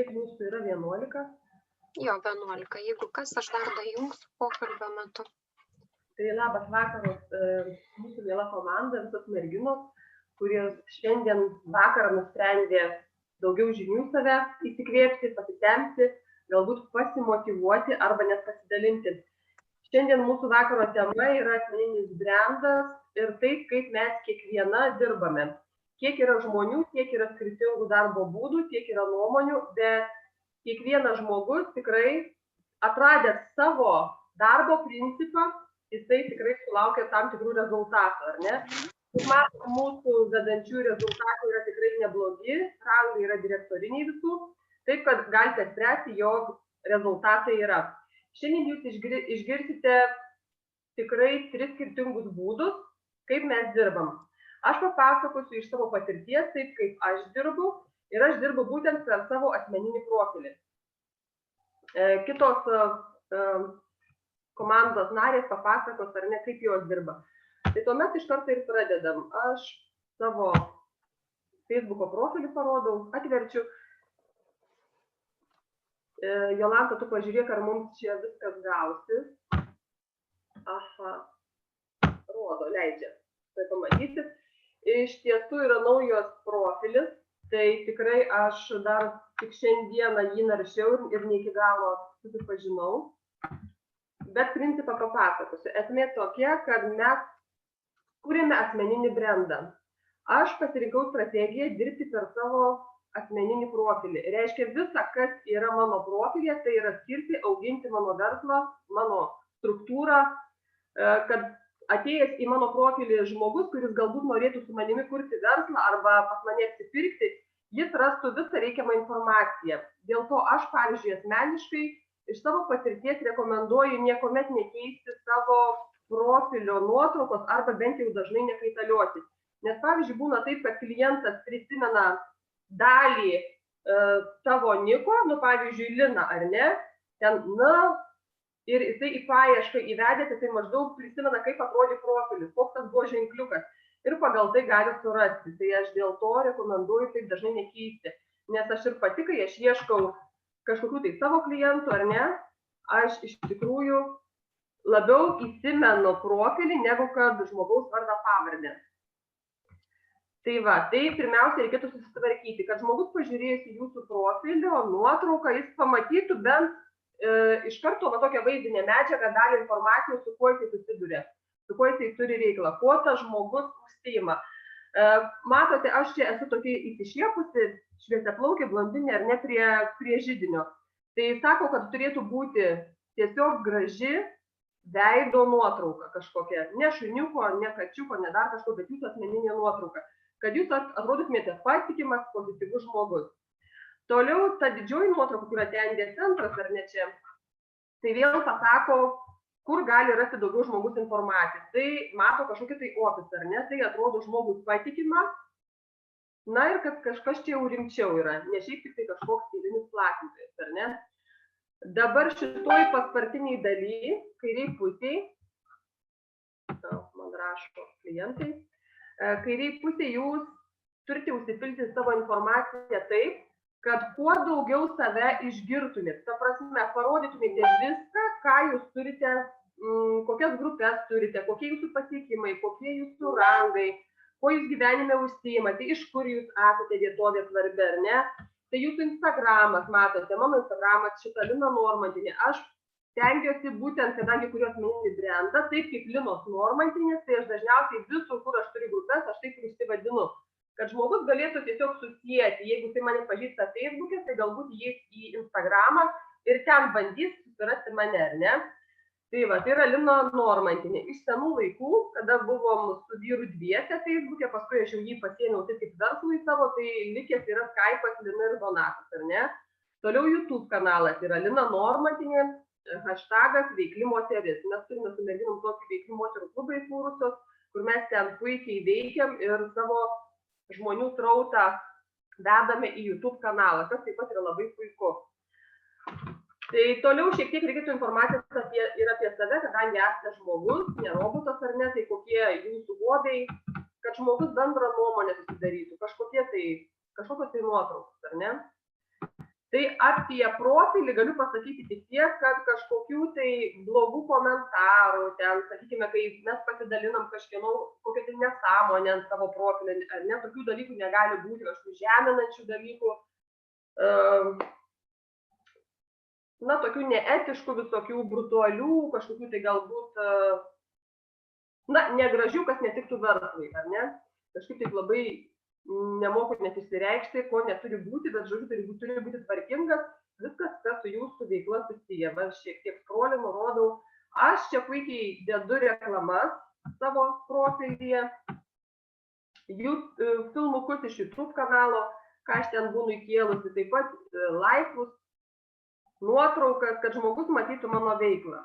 kiek mūsų yra 11? Jo, 11. Jeigu kas, aš dar dajungsiu pokalbio metu. Tai labas vakaras, mūsų miela komanda, visos merginos, kurie šiandien vakarą nusprendė daugiau žinių save įsikvėpti, pasitemti, galbūt pasimotyvuoti arba net pasidalinti. Šiandien mūsų vakaro tema yra asmeninis brendas ir tai, kaip mes kiekviena dirbame. Kiek yra žmonių, kiek yra skirtingų darbo būdų, kiek yra nuomonių, bet kiekvienas žmogus tikrai atradęs savo darbo principą, jisai tikrai sulaukia tam tikrų rezultatų, ar ne? Kaip matome, mūsų vedančių rezultatų yra tikrai neblogi, rangai yra direktoriniai visų, taip kad galite spręsti, jog rezultatai yra. Šiandien jūs išgirsite tikrai 3 skirtingus būdus, kaip mes dirbam. Aš papasakosiu iš savo patirties, taip kaip aš dirbu, ir aš dirbu būtent per savo asmeninį profilį. Kitos komandos narės papasakos, ar ne, kaip jos dirba. Tai tuomet iš karto ir pradedam. Aš savo Facebook'o profilį parodau, atverčiu. Jolanta, tu pažiūrėk, ar mums čia viskas gausis. Aha, rodo, leidžia. Tai pamatysit. Iš tiesų yra naujos profilis, tai tikrai aš dar tik šiandieną jį naršiau ir ne iki galo susipažinau. Bet principą papasakosiu. Esmė tokia, kad mes kūrėme asmeninį brendą. Aš pasirinkau strategiją dirbti per savo asmeninį profilį. Reiškia, visa, kas yra mano profilė, tai yra skirti, auginti mano verslą, mano struktūrą, kad atėjęs į mano profilį žmogus, kuris galbūt norėtų su manimi kurti verslą arba pas mane apsipirkti, jis rastų visą reikiamą informaciją. Dėl to aš, pavyzdžiui, asmeniškai iš savo patirties rekomenduoju niekuomet nekeisti savo profilio nuotraukos arba bent jau dažnai nekaitalioti. Nes, pavyzdžiui, būna taip, kad klientas prisimena dalį tavo niko, pavyzdžiui, Lina, ar ne, ten, ir jisai į paiešką įvedęs, jisai maždaug prisimena, kaip atrodė profilis, koks tas buvo ženkliukas. Ir pagal tai gali surasti. Tai aš dėl to rekomenduoju taip dažnai nekeisti. Nes aš ir pati, kai aš ieškau kažkokių tai savo klientų, ar ne, aš iš tikrųjų labiau įsimenu profilį, negu kad žmogaus vardą pavardę. Tai va, tai pirmiausia reikėtų susitvarkyti, kad žmogus pažiūrėjęs į jūsų profilio nuotrauką, jis pamatytų bent iš karto tokią vaizdinę medžiagą, dalį informacijos, su kuo jisai susiduria, su kuo jisai turi reikalą, kuo tas žmogus užsiima. Matote, aš čia esu tokia įsišiepusi, šviesiaplaukė blondinė ar ne prie židinio. Tai sako, kad turėtų būti tiesiog graži veido nuotrauka kažkokia, ne šuniuko, ne kačiuko, ne dar kažko, bet jūsų asmeninė nuotrauka, kad jūs atrodytumėte patikimas, pozityvus žmogus. Toliau ta didžioji nuotrauka, kur atendė centras ar ne čia, tai vėl pasako, kur gali rasti daugiau žmogus informacijos. Tai mato kažkokį tai ofisą, ar ne, tai atrodo žmogus patikima, na ir kad kažkas čia jau rimčiau yra, ne šiaip tik tai kažkoks eilinis platintojas, ar ne. Dabar šitoj paspartiniai daly, kairiai pusėj, man rašo klientai, kairiai pusėj jūs turite užsipilti savo informaciją taip, kad kuo daugiau save išgirtumėt. Ta prasme, parodytumėte viską, ką jūs turite, kokias grupės turite, kokie jūsų pasiekimai, kokie jūsų rangai, ko jūs gyvenime užsiimate, iš kur jūs esate vietovė svarbi, ar ne. Tai jūsų Instagramas, matote, mano Instagramas, šita Lina Normantinė. Aš stengiuosi būtent, kadangi kuriu asmeninį brendą, taip kaip Linos Normantinės, tai aš dažniausiai visur, kur aš turiu grupės, aš taip ir užsivadinu. Kad žmogus galėtų tiesiog susijęti, jeigu tai mane pažįsta Facebook'e, tai galbūt jis į Instagramą ir ten bandys susirasti mane, ar ne? Tai va, tai yra Lina Normantinė. Iš senų laikų, kada buvom su vyru dviese Facebook'e, paskui aš jau jį pasiėmiau taip kaip verslui savo, tai likęs yra Skype'as Lina ir Donatas, ar ne? Toliau YouTube kanalas yra Lina Normantinė, hashtagas veikli moteris. Mes turime su merginom tokį veikli moterų klubą įkūrusios, kur mes ten puikiai veikiam ir savo žmonių srautą dedame į YouTube kanalą, kas taip pat yra labai puiku. Tai toliau šiek tiek reikėtų informacijos ir apie save, kadangi esate žmogus, ne robotas ar ne, tai kokie jūsų hobiai, kad žmogus bendrą nuomonę susidarytų, kažkokios tai nuotraukos, ar ne? Tai apie profilį galiu pasakyti tik tiek, kad kažkokių tai blogų komentarų, ten, sakykime, kai mes pasidalinam kažkieno kokią tai nesąmonę ant savo profilį, ar ne, tokių dalykų negali būti, kažkokių žeminančių dalykų, na, tokių neetiškų, visokių brutalių, kažkokių tai galbūt, na, negražių, kas netiktų verslui, ar ne, kažkaip taip labai nemoku net išsireikšti, ko neturi būti, bet žodžiu, turi būti tvarkingas, viskas, kas su jūsų veikla susiję. Va, šiek tiek scrollinu, rodau. Aš čia puikiai dedu reklamas savo profilyje, filmukus iš YouTube kanalo, ką aš ten būnu įkėlusi, taip pat laikus, nuotraukas, kad žmogus matytų mano veiklą.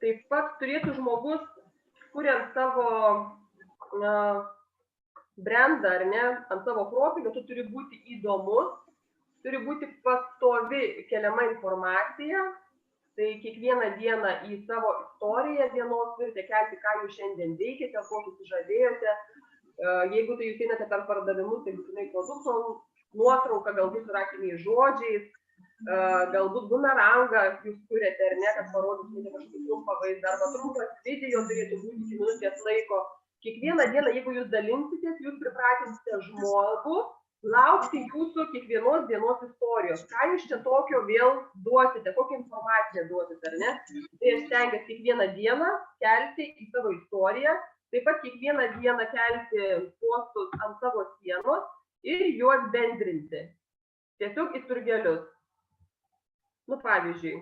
Taip pat turėtų žmogus, kuriant savo brandą, ar ne, ant savo profilio, tu turi būti įdomus, turi būti pastovi keliama informacija, tai kiekvieną dieną į savo istoriją dienos turite kelti, ką jūs šiandien veikite, ko jūs žadėjote. Jeigu tai jūs einate per pardavimus, tai būtinai produkto nuotrauka, galbūt su raktiniais žodžiais, galbūt bumerangą jūs turite, ar ne, kad parodysite kažkokį trumpą vaizdą, arba trumpas video turėtų būti iki minutės laiko. Kiekvieną dieną, jeigu jūs dalinsitės, jūs pripratinsite žmogų laukti jūsų kiekvienos dienos istorijos. Ką jūs čia tokio vėl duosite, kokią informaciją duosite, ar ne? Tai aš stengiuosi kiekvieną dieną kelti į savo istoriją, taip pat kiekvieną dieną kelti postus ant savo sienos ir juos bendrinti. Tiesiog į turgelius. Nu, pavyzdžiui,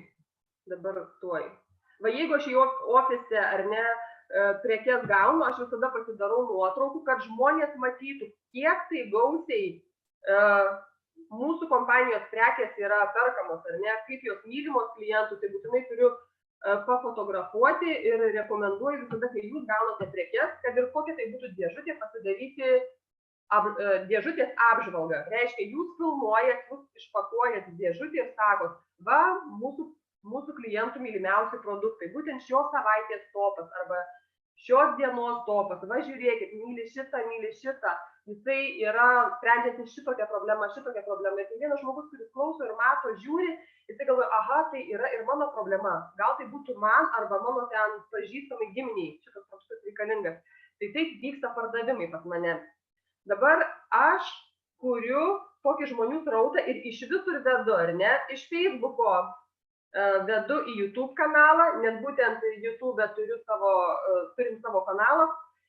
dabar tuoj. Va, jeigu aš į ofise, ar ne, prekes gaunu, aš visada pasidarau nuotraukų, kad žmonės matytų, kiek tai gausiai mūsų kompanijos prekės yra perkamos, ar ne, kaip jos mylimos klientų, tai būtinai turiu pafotografuoti ir rekomenduoju visada, kai jūs gaunate prekes, kad ir kokia tai būtų dėžutė, pasidaryti dėžutės apžvalgą. Reiškia, jūs filmuojat, jūs išpakuojat dėžutę ir sakot, va, mūsų klientų mylimiausi produktai, būtent šios savaitės topas arba šios dienos topas, va žiūrėkit, myli šitą, jisai yra sprendžiantis šitokią problemą, ir kiekvienas žmogus, kuris klauso ir mato, žiūri, jisai galvoja, aha, tai yra ir mano problema, gal tai būtų man arba mano ten pažįstamai giminiai, šitas produktas reikalingas, tai taip vyksta pardavimai pas mane. Dabar aš kuriu tokį žmonių srautą ir iš visur vedu, ar ne, iš Facebooko vedu į YouTube kanalą, nes būtent YouTube turim savo kanalą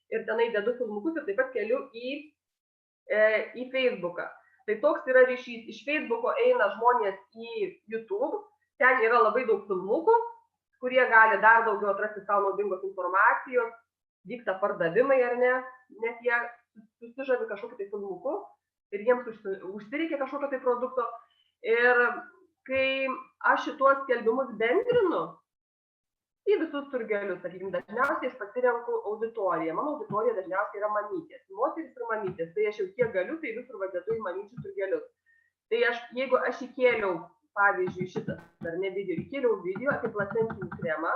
ir tenai dedu filmukus ir taip pat keliu į Facebooką. Tai toks yra ryšys. Iš Facebooko eina žmonės į YouTube, ten yra labai daug filmukų, kurie gali dar daugiau atrasti savo naudingos informacijos, vyksta pardavimai ar ne, nes jie susižavi kažkokiu tai filmuku ir jiems užsireikia kažkokio tai produkto. Ir kai aš šituos skelbimus bendrinu į visus turgelius, sakykime, dažniausiai aš pasirenku auditoriją. Mano auditorija dažniausiai yra mamytės, moterys ir mamytės. Tai aš jau kiek galiu, tai visur vadedu į mamyčių turgelius. Tai jeigu aš įkėliau, pavyzdžiui, šitas, ar ne video, įkėliau video apie placentinį kremą,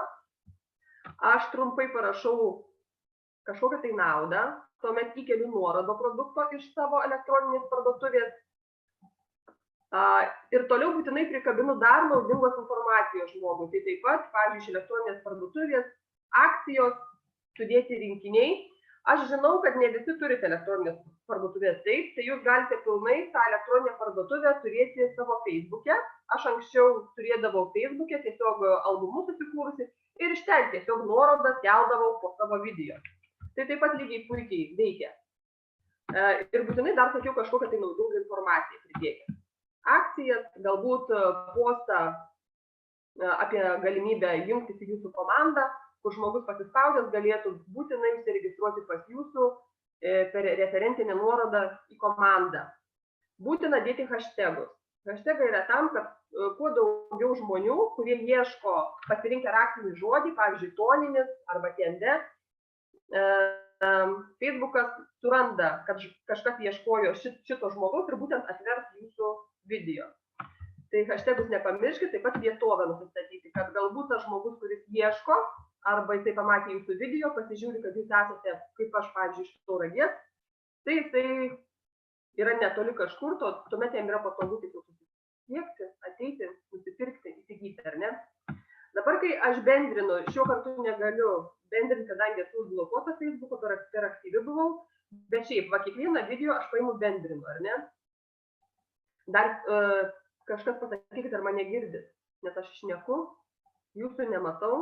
aš trumpai parašau kažkokią tai naudą, tuomet įkeliu nuorodą produkto iš savo elektroninės parduotuvės. Ir toliau būtinai prikabinu dar naudingos informacijos žmogui. Tai taip pat, pavyzdžiui, iš elektroninės parduotuvės, akcijos, sudėti rinkiniai. Aš žinau, kad ne visi turite elektroninės parduotuvės taip, tai jūs galite pilnai tą elektroninę parduotuvę turėti savo Facebook'e. Aš anksčiau turėdavau Facebook'e, tiesiog albumus susikūrusi ir iš ten tiesiog nuorodas keldavau po savo video. Tai taip pat lygiai puikiai veikia. Ir būtinai dar sakiau kažkokią tai naudingą informaciją pridėti. Akcijas, galbūt postą apie galimybę jungtis į jūsų komandą, kur žmogus pasispaudęs galėtų būtinai užsiregistruoti pas jūsų per referentinę nuorodą į komandą. Būtina dėti hashtagus. Hashtagai yra tam, kad kuo daugiau žmonių, kurie ieško pasirinkę raktinį žodį, pavyzdžiui, toninis arba TND, Facebookas suranda, kad kažkas ieškojo šito žmogaus ir būtent atvers jūsų video. Tai hashtagus nepamirškit, taip pat vietovę nusistatyti, kad galbūt tas žmogus, kuris ieško, arba jisai pamatė jūsų video, pasižiūri, kad jūs esate, kaip aš, pavyzdžiui, iš Tauragės, tai jisai yra netoli kažkur, tuomet jam yra patogu tiesiog susisiekti, ateiti, nusipirkti, įsigyti, ar ne? Dabar, kai aš bendrinu, šiuo kartu negaliu bendrinti, kadangi esu užblokuota Facebook'o, per aktyvi buvau, bet šiaip, va, kiekvieną video aš paimu bendrinu, ar ne? Dar kažkas pasakykit, ar mane girdit, nes aš šneku, jūsų nematau.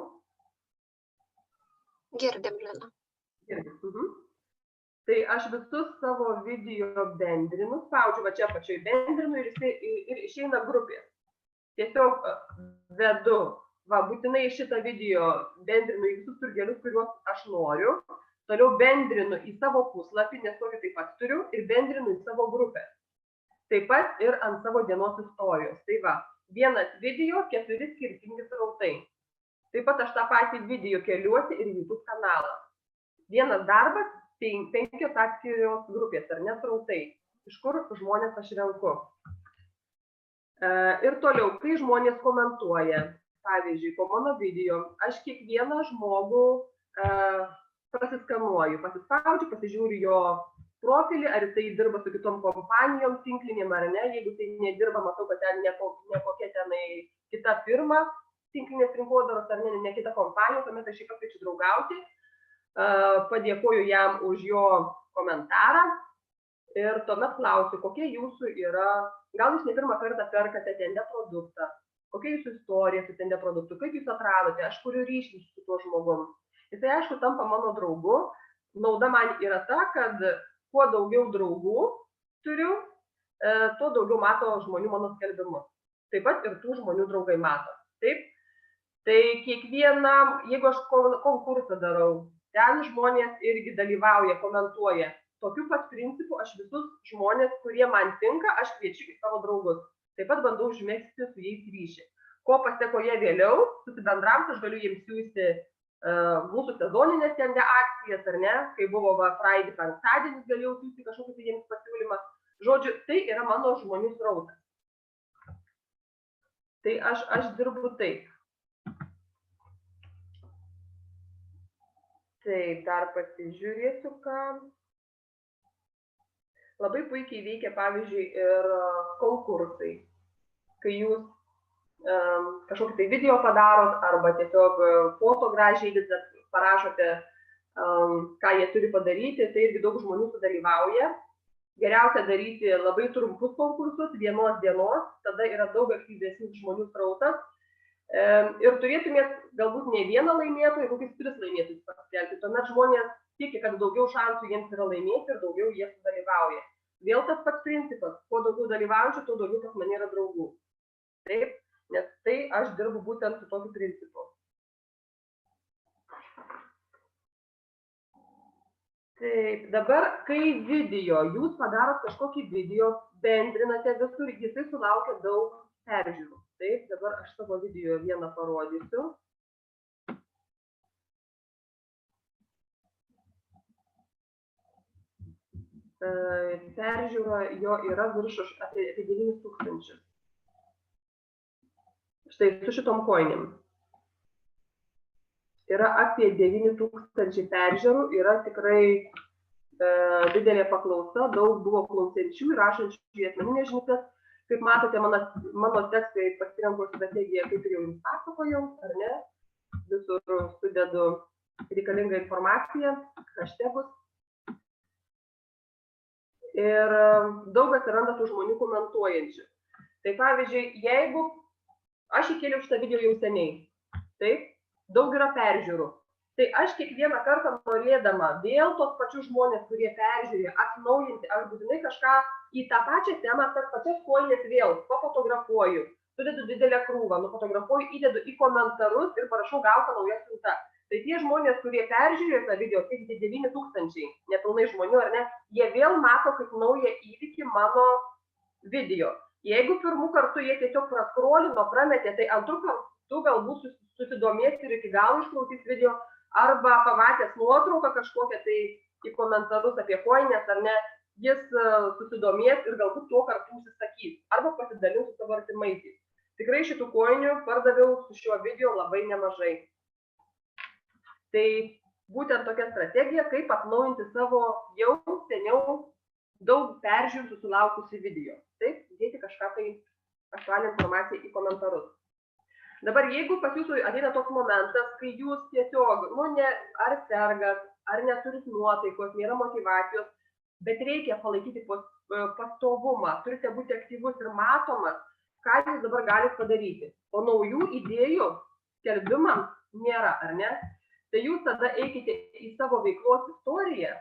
Girdim, Lina. Girdim. Tai aš visus savo video bendrinu, spaudžiu va čia pačioj bendrinu ir išeina grupės. Tiesiog vedu, va, būtinai šitą video bendrinu į visus turgelius, kuriuos aš noriu, toliau bendrinu į savo puslapį, nes tokį taip pat turiu, ir bendrinu į savo grupę. Taip pat ir ant savo dienos istorijos. Tai va, vienas video, 4 skirtingi srautai. Taip pat aš tą patį video keliuosi ir YouTube kanalą. Vienas darbas, 5 atskiros grupės, ar ne srautai, iš kur žmonės aš renku. Ir toliau, kai žmonės komentuoja, pavyzdžiui, po mano video, aš kiekvieną žmogų pasiskanuoju, pasispaudžiu, pasižiūriu jo profilį, ar jisai dirba su kitom kompanijom, tinklinėm ar ne, jeigu tai nedirba, matau, kad ten ne kokia tenai kita firma, tinklinės rinkodaros ar ne kita kompanija, tuomet aš jį pakviečiu draugauti. Padėkoju jam už jo komentarą ir tuomet klausiu, kokie jūsų yra, gal jūs ne pirmą kartą perkate Tende produktą, kokia jūsų istorija su Tende produktu, kaip jūs atradote, aš kuriu ryšį su tuo žmogum. Jisai, aišku, tampa mano draugu. Nauda man yra ta, kad kuo daugiau draugų turiu, tuo daugiau mato žmonių mano skelbimus. Taip pat ir tų žmonių draugai mato. Taip? Tai kiekvienam, jeigu aš konkursą darau, ten žmonės irgi dalyvauja, komentuoja. Tokiu pat principu aš visus žmonės, kurie man tinka, aš kviečiu į savo draugus. Taip pat bandau užmegzti su jais ryšį. Ko pasekoje vėliau, susibendravus, aš galiu jiems siųsti mūsų sezoninės Tende akcijas, ar ne, kai buvo Friday penktadienis, galėjau siųsti kažkokį jiems pasiūlymą. Žodžiu, tai yra mano žmonių srautas. Tai aš dirbu taip. Taip, dar pasižiūrėsiu, ką. Labai puikiai veikia, pavyzdžiui, ir konkursai. Kai jūs kažkokį tai video padarot, arba tiesiog foto gražiai parašote, ką jie turi padaryti, tai irgi daug žmonių sudalyvauja. Geriausia daryti labai trumpus konkursus, vienos dienos, tada yra daug aktyvesnis žmonių srautas. Ir turėtumėt galbūt ne vieną laimėtoją, kokius 3 laimėtojus paskelbti. Tuomet žmonės tiki, kad daugiau šansų jiems yra laimėti ir daugiau jie sudalyvauja. Vėl tas pats principas, kuo daugiau dalyvaujančių, tuo daugiau pas mane yra draugų. Taip, nes tai aš dirbu būtent su tokiu principu. Taip, dabar, kai video, jūs padarot kažkokį video, bendrinate visur, jisai sulaukia daug peržiūrų. Taip, dabar aš savo video vieną parodysiu. Peržiūra jo yra virš apie 9 000. Štai su šitom koinėm. Yra apie 9 000 peržiūrų, yra tikrai didelė paklausa, daug buvo klausiančių ir rašančių į asmeninės žinutes. Kaip matote, mano tekstai pasirenku strategiją, kaip ir jau jums pasakojau, ar ne? Visur sudedu reikalingą informaciją, hashtagus. Ir daug atsiranda tų žmonių komentuojančių. Tai pavyzdžiui, jeigu aš įkėliau šitą video jau seniai, taip, daug yra peržiūrų. Tai aš kiekvieną kartą norėdama vėl tos pačius žmonės, kurie peržiūrė, atnaujinti, aš būtinai kažką į tą pačią temą, tas pačias koinės vėl pafotografuoju, sudedu didelę krūvą, nufotografuoju, įdedu į komentarus ir parašau gautą naują siuntą. Tai tie žmonės, kurie peržiūrėjo tą video, tai 9 000, nepilnai žmonių, ar ne, jie vėl mato kaip naują įvykį mano video. Jeigu pirmų kartų jie tiesiog praskrolino, prametė, tai antrų kartų galbūt susidomės ir iki galo išklausys video, arba pamatęs nuotrauką kažkokią tai į komentarus apie koinės, ar ne, jis susidomės ir galbūt tuo kartu užsisakys, arba pasidalins su savo artimaisiais. Tikrai šitų koinių pardaviau su šiuo video labai nemažai. Tai būtent tokia strategija, kaip atnaujinti savo jau seniau daug peržiūrų susilaukusi video. Taip, dėti kažką tai aktualią informaciją į komentarus. Dabar jeigu pas jūsų ateina toks momentas, kai jūs tiesiog, ar sergat, ar neturit nuotaikos, nėra motyvacijos, bet reikia palaikyti pastovumą, turite būti aktyvus ir matomas, ką jūs dabar galite padaryti. O naujų idėjų skelbimams nėra, ar ne? Tai jūs tada eikite į savo veiklos istoriją,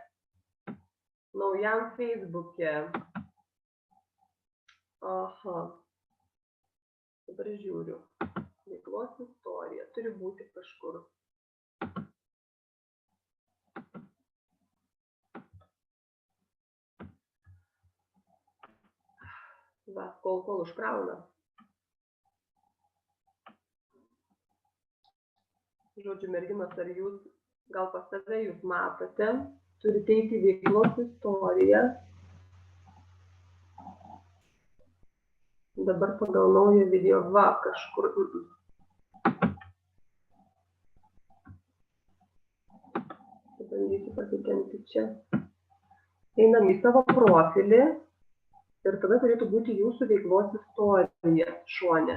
naujam Facebook'e. Aha, dabar žiūriu. Veiklos istorija turi būti kažkur. Va, kol užkrauna. Žodžiu, merginos, ar jūs, gal pas save jūs matote, turite eiti veiklos istoriją. Dabar pagal naują video, va, kažkur. Bandysiu pasitempti čia. Einam į savo profilį ir tada turėtų būti jūsų veiklos istorija šone.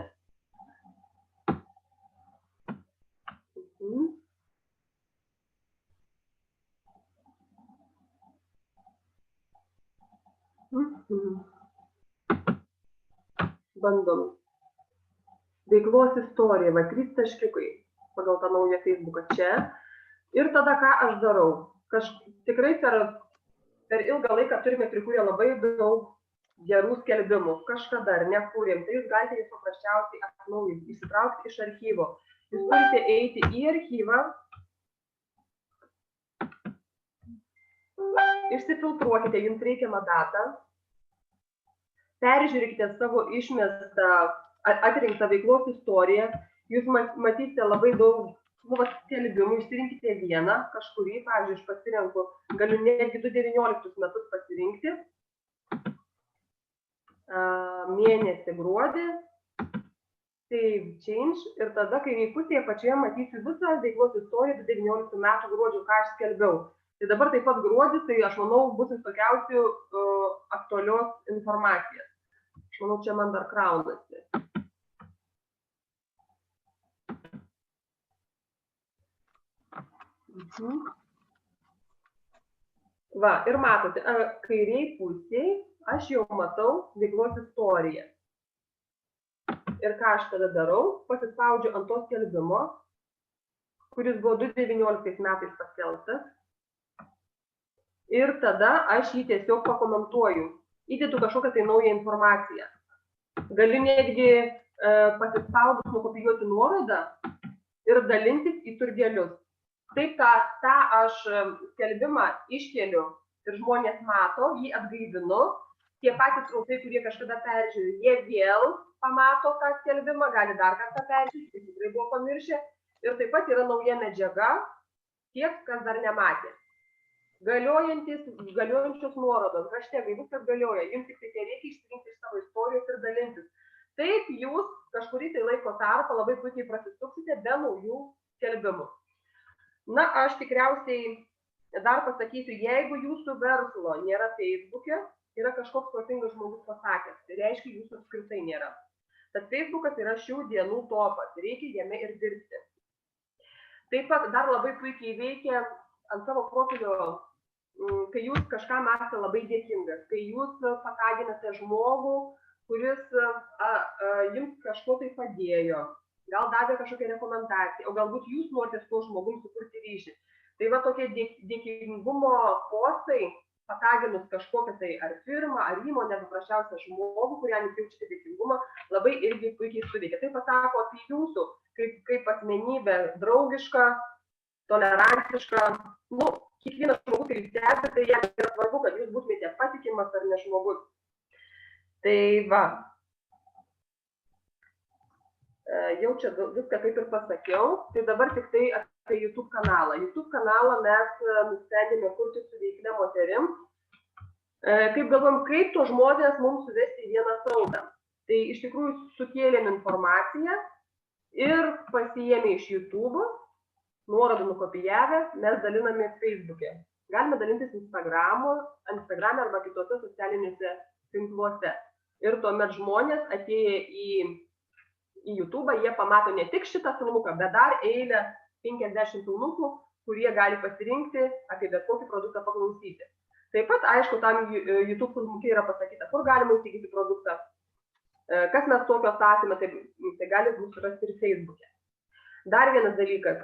Bandom. Veiklos istorija, va, 3 taškiukai pagal tą naują Facebooką čia. Ir tada ką aš darau? Tikrai per ilgą laiką turime prikūrę labai daug gerų skelbimų. Kažkada ar nekūrėm, tai jūs galite jūs paprasčiausiai atnaujinti, išsitraukti iš archyvo. Jūs turite eiti į archyvą, išsifiltruokite jums reikiamą datą, peržiūrėkite savo išmestą, atrinktą veiklos istoriją, jūs matysite labai daug skelbimų, išsirinkite vieną, kažkurį, pavyzdžiui, aš pasirenku, galiu netgi 2019 metus pasirinkti, mėnesį gruodį, save change, ir tada, kai pusėje pačioje matysiu visą veiklos istoriją 2019 metų gruodžio, ką aš skelbiau. Tai dabar taip pat gruodis, tai aš manau, bus visokiausių aktualios informacijos. Aš manau, čia man dar kraunasi. Va, ir matote, kairiai pusėje aš jau matau veiklos istoriją. Ir ką aš tada darau, pasispaudžiu ant to skelbimo, kuris buvo 2019 metais paskelbtas. Ir tada aš jį tiesiog pakomentuoju, įdedu kažkokią tai naują informaciją. Galiu netgi pasispaudus nukopijuoti nuorodą ir dalintis į turgelius. Taip tą aš skelbimą iškeliu ir žmonės mato, jį atgaivinu. Tie patys srautai, kurie kažkada peržiūri, jie vėl pamato tą skelbimą, gali dar kartą peržiūrėti, tai tikrai buvo pamiršę. Ir taip pat yra nauja medžiaga, tiek, kas dar nematė. Galiojančios nuorodos, hashtagai, viskas galioja, jums tik tai reikia išsirinkti iš savo istorijos ir dalintis. Taip jūs kažkurį tai laiko tarpą labai puikiai prasisuksite be naujų skelbimų. Na, aš tikriausiai dar pasakysiu, jeigu jūsų verslo nėra Facebook'e, yra kažkoks protingas žmogus pasakęs, tai reiškia jūsų apskritai nėra. Tad Facebookas yra šių dienų topas, reikia jame ir dirbti. Taip pat dar labai puikiai veikia ant savo profilio, kai jūs kažkam esate labai dėkingas, kai jūs pataginate žmogų, kuris jums kažko tai padėjo, gal davė kažkokią rekomendaciją, o galbūt jūs norite su tuo žmogum sukurti ryšį. Tai va tokie dėkingumo postai, pataginus kažkokią tai ar firmą, ar įmonę, paprasčiausią žmogų, kuriam jūs jaučiate dėkingumą, labai irgi puikiai suveikia. Tai pasako apie jūsų kaip asmenybę draugišką, tolerantišką. Nu, kiekvienas žmogus, kai jūs stebite, tai jam yra svarbu, kad jūs būtumėte patikimas ar ne žmogus. Tai va. Jau čia viską kaip ir pasakiau. Tai dabar tik tai apie YouTube kanalą. YouTube kanalą mes nusprendėme kurti su veiklia moterim. Kaip galvom, kaip to žmonės mums suvesti į vieną srautą. Tai iš tikrųjų sukėlėm informaciją ir pasiėmė iš YouTube, nuorodų nukopijavę, mes daliname Facebook'e. galime dalintis Instagrame arba kitose socialiniuose tinkluose. Ir tuomet žmonės atėję į YouTube, jie pamato ne tik šitą filmuką, bet dar eilę 50 filmukų, kurie gali pasirinkti apie bet kokį produktą paklausyti. Taip pat, aišku, tam YouTube filmukė yra pasakyta, kur galima įsigyti produktą, kas mes tokios esame, tai gali mūsų rasti ir Facebook'e. Dar vienas dalykas,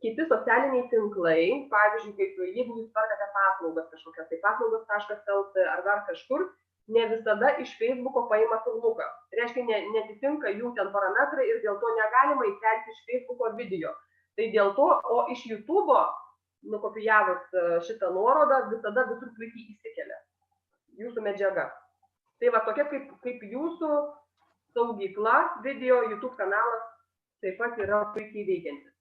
kiti socialiniai tinklai, pavyzdžiui, kaip jeigu jūs perkate paslaugas kažkokias, tai paslaugas.lt ar dar kažkur, ne visada iš Facebook'o paima filmuką. Reiškia, netitinka jų ten parametrai ir dėl to negalima įkelti iš Facebook'o video. Tai dėl to, o iš YouTube'o, nukopijavus šitą nuorodą, visada visur puikiai įsikelia jūsų medžiaga. Tai va, tokia kaip jūsų saugykla, video, YouTube kanalas taip pat yra puikiai veikiantis.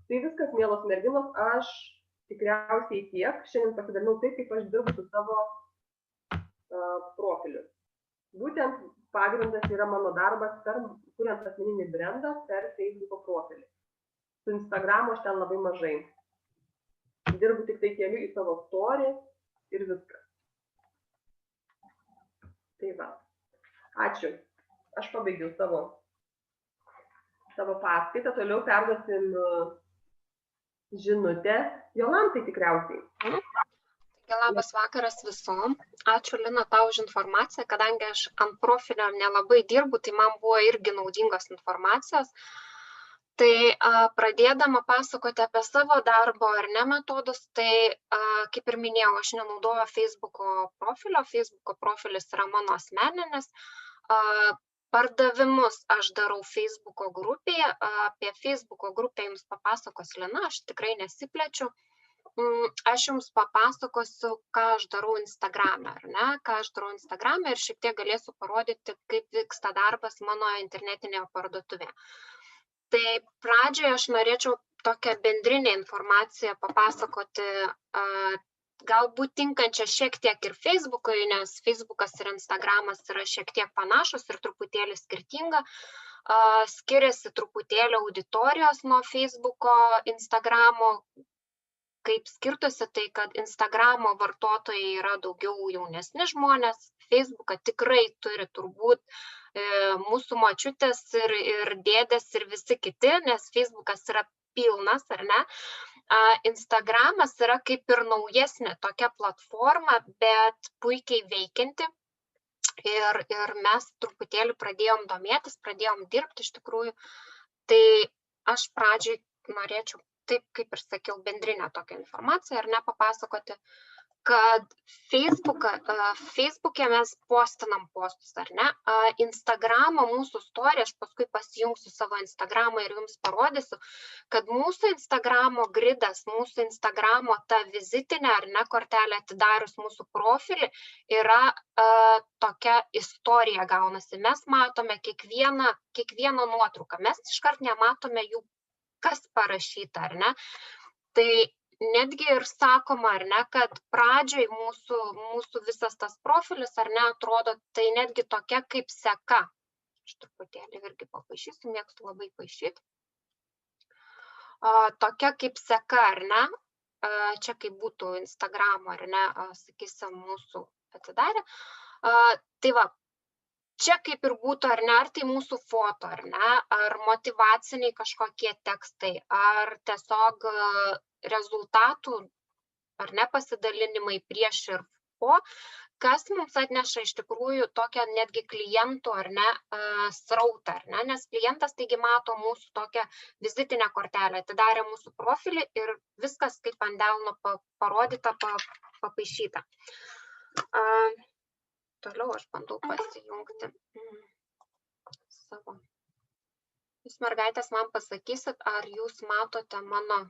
Tai viskas, mielos merginos, aš tikriausiai tiek. Šiandien pasidalinau taip, kaip aš dirbu su savo profiliu. Būtent pagrindas yra mano darbas, kuriant asmeninį brandą per Facebook'o profilį. Su Instagramu aš ten labai mažai. Dirbu tik tai keliu į savo story ir viskas. Tai va. Ačiū. Aš pabaigiau savo paskaitą. Toliau perduosim žinutę Jolantai tikriausiai. Labas vakaras visom. Ačiū, Lina, tau už informaciją. Kadangi aš ant profilio nelabai dirbu, tai man buvo irgi naudingos informacijos. Tai pradėdama pasakoti apie savo darbo ar ne metodus, tai kaip ir minėjau, aš nenaudoju Facebook'o profilio. Facebook'o profilis yra mano asmeninis. Pardavimus aš darau Facebook'o grupėje. Apie Facebook'o grupę jums papasakos Lina, aš tikrai nesiplečiu. Aš jums papasakosiu, ką aš darau Instagrame, ar ne? Ką aš darau Instagrame ir šiek tiek galėsiu parodyti, kaip vyksta darbas mano internetinėje parduotuvėje. Tai pradžioje aš norėčiau tokią bendrinę informaciją papasakoti, galbūt tinkančią šiek tiek ir Facebook'ui, nes Facebook'as ir Instagramas yra šiek tiek panašus ir truputėlį skirtinga. Skiriasi truputėlį auditorijos nuo Facebook'o, Instagramo. Kaip skirtusi, tai kad Instagramo vartotojai yra daugiau jaunesni žmonės, Facebook'ą tikrai turi turbūt mūsų močiutės ir dėdės ir visi kiti, nes Facebook'as yra pilnas, ar ne? Instagramas yra kaip ir naujesnė tokia platforma, bet puikiai veikianti. Ir mes truputėlį pradėjom domėtis, pradėjom dirbti iš tikrųjų. Tai aš pradžiai norėčiau, taip kaip ir sakiau, bendrinę tokią informaciją, ar ne, papasakoti, kad Facebook'e mes postinam postus, ar ne? Instagramo mūsų istoriją, aš paskui pasijungsiu savo Instagramą ir jums parodysiu, kad mūsų Instagramo gridas, mūsų Instagramo ta vizitinė, ar ne, kortelė atidarius mūsų profilį, yra tokia istorija gaunasi. Mes matome kiekvieną nuotrauką, mes iškart nematome jų, kas parašyta, ar ne? Tai netgi ir sakoma, ar ne, kad pradžioj mūsų visas tas profilis, ar ne, atrodo, tai netgi tokia kaip seka. Aš truputėlį irgi papaišysiu, mėgstu labai paišyti. Tokia kaip seka, ar ne, čia kaip būtų Instagramo, ar ne, sakysim, mūsų atidarė. Tai va, čia kaip ir būtų, ar ne, ar tai mūsų foto, ar ne, ar motyvaciniai kažkokie tekstai, ar tiesiog rezultatų, ar ne, pasidalinimai prieš ir po, kas mums atneša iš tikrųjų tokią netgi klientų, ar ne, srautą, ar ne, nes klientas taigi mato mūsų tokią vizitinę kortelę, atidarė mūsų profilį ir viskas kaip ant delno parodyta, papaišyta. Toliau aš bandau pasijungti savo. Jūs, mergaitės, man pasakysit, ar jūs matote mano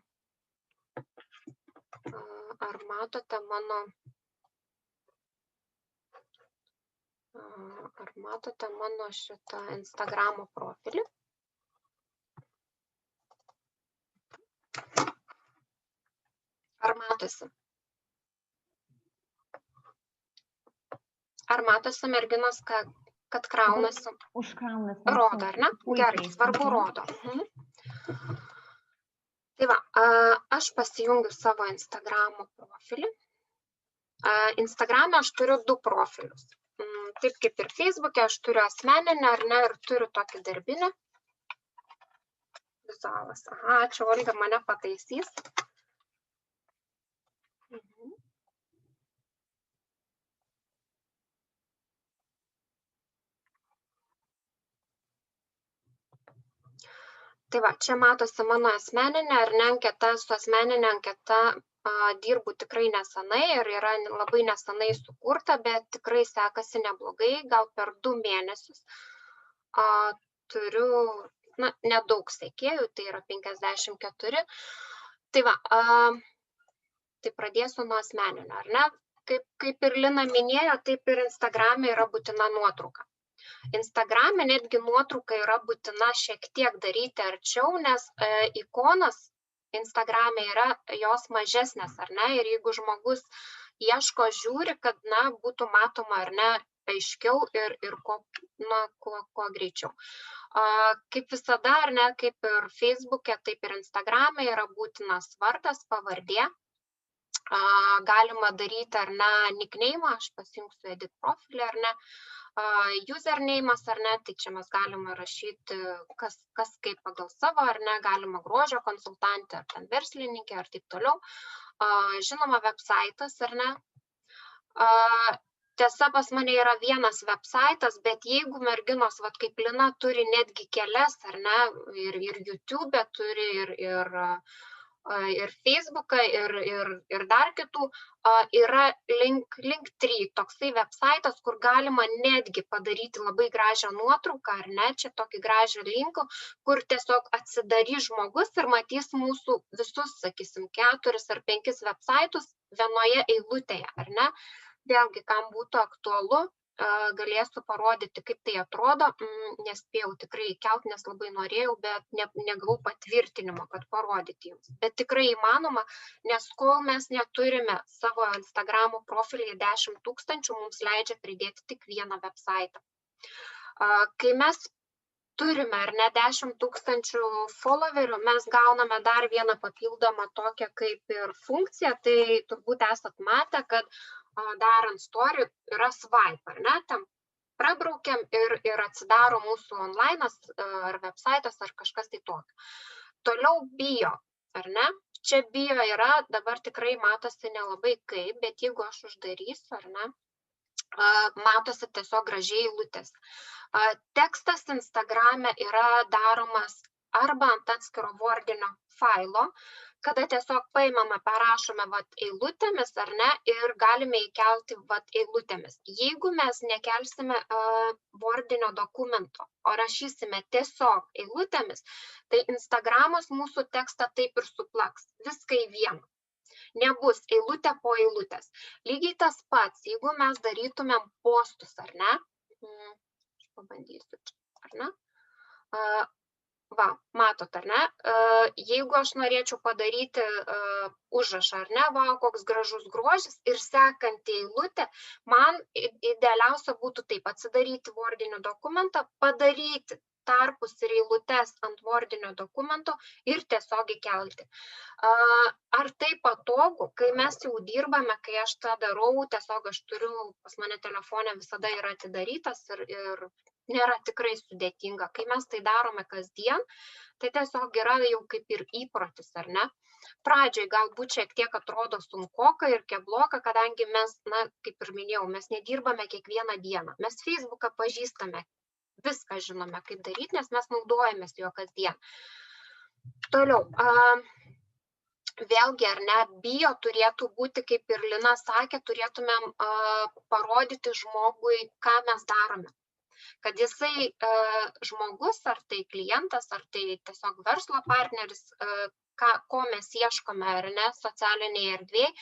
šitą Instagramo profilį? Ar matosi? Ar matosi, merginos, kad kraunasi? Užkraunasi. Rodo, ar ne? Gerai, svarbu rodo. Tai va, aš pasijungiu savo Instagramo profilį. Instagrame aš turiu 2 profilius. Taip kaip ir Facebook'e aš turiu asmeninę, ar ne, ir turiu tokį darbinį. Vizualas. Aha, čia Olga mane pataisys. Tai va, čia matosi mano asmeninė, ar ne, anketa, su asmeninė anketa dirbu tikrai nesenai ir yra labai nesenai sukurta, bet tikrai sekasi neblogai, gal per 2 mėnesius. Turiu, nedaug sekėjų, tai yra 54. Tai va, tai pradėsiu nuo asmeninio, ar ne? Kaip ir Lina minėjo, taip ir Instagrame yra būtina nuotrauka. Instagrame netgi nuotrauka yra būtina šiek tiek daryti arčiau, nes ikonos Instagrame yra jos mažesnės, ar ne? Ir jeigu žmogus ieško, žiūri, kad, būtų matoma, ar ne, aiškiau ir kuo greičiau. Kaip visada, ar ne, kaip ir Facebook'e, taip ir Instagrame yra būtinas vardas, pavardė. Galima daryti, ar ne, nickname, aš pasijungsiu edit profilį, ar ne, username'as, ar ne, tai čia mes galime rašyti, kas kaip pagal savo, ar ne, galima grožio konsultantė, ar ten verslininkė, ar taip toliau. Žinoma, websaitas, ar ne. Tiesa, pas mane yra vienas websaitas, bet jeigu merginos, kaip Lina, turi netgi kelias, ar ne, ir YouTube turi, ir Facebooką, ir dar kitų, yra Linktree, toksai websaitas, kur galima netgi padaryti labai gražią nuotrauką, ar ne, čia tokį gražią linką, kur tiesiog atsidarys žmogus ir matys mūsų visus, sakysim, 4 ar 5 websaitus vienoje eilutėje, ar ne. Vėlgi, kam būtų aktualu, galėsiu parodyti, kaip tai atrodo, nespėjau tikrai įkelti, nes labai norėjau, bet negavau patvirtinimo, kad parodyti jums. Bet tikrai įmanoma, nes kol mes neturime savo Instagramo profilyje 10 000, mums leidžia pridėti tik vieną websaitą. Kai mes turime, ar ne, 10 000 followerių, mes gauname dar vieną papildomą tokią kaip ir funkciją, tai turbūt esat matę, kad darant story yra swipe, ar ne, ten prabraukiam ir atsidaro mūsų online'as ar websaitas ar kažkas tai tokio. Toliau bio, ar ne, čia bio yra, dabar tikrai matosi nelabai kaip, bet jeigu aš uždarysiu, ar ne, matosi tiesiog gražiai eilutės. Tekstas Instagrame yra daromas arba ant atskiro vordinio failo, kada tiesiog paimame, parašome eilutėmis, ar ne, ir galime įkelti eilutėmis. Jeigu mes nekelsime vordinio dokumento, o rašysime tiesiog eilutėmis, tai Instagramas mūsų tekstą taip ir suplaks, viską į vieną. Nebus eilutė po eilutės. Lygiai tas pats, jeigu mes darytumėm postus, ar ne, aš pabandysiu čia, ar ne, va, matot, ar ne, jeigu aš norėčiau padaryti užrašą, ar ne, va, koks gražus grožis ir sekantį eilutę, man idealiausia būtų taip atsidaryti vordinį dokumentą, padaryti tarpus ir eilutes ant vordinio dokumento ir tiesiog įkelti. Ar tai patogu, kai mes jau dirbame, kai aš tą darau, tiesiog aš turiu, pas mane telefone visada yra atidarytas ir nėra tikrai sudėtinga. Kai mes tai darome kasdien, tai tiesiog yra jau kaip ir įprotis, ar ne? Pradžioj galbūt šiek tiek atrodo sunkoka ir kebloka, kadangi mes, kaip ir minėjau, mes nedirbame kiekvieną dieną. Mes Facebooką pažįstame, viską žinome, kaip daryti, nes mes naudojamės jo kasdien. Toliau, vėlgi, ar ne, bio turėtų būti, kaip ir Lina sakė, turėtumėm parodyti žmogui, ką mes darome. Kad jisai žmogus, ar tai klientas, ar tai tiesiog verslo partneris, ko mes ieškome, ar ne, socialinėje erdvėje,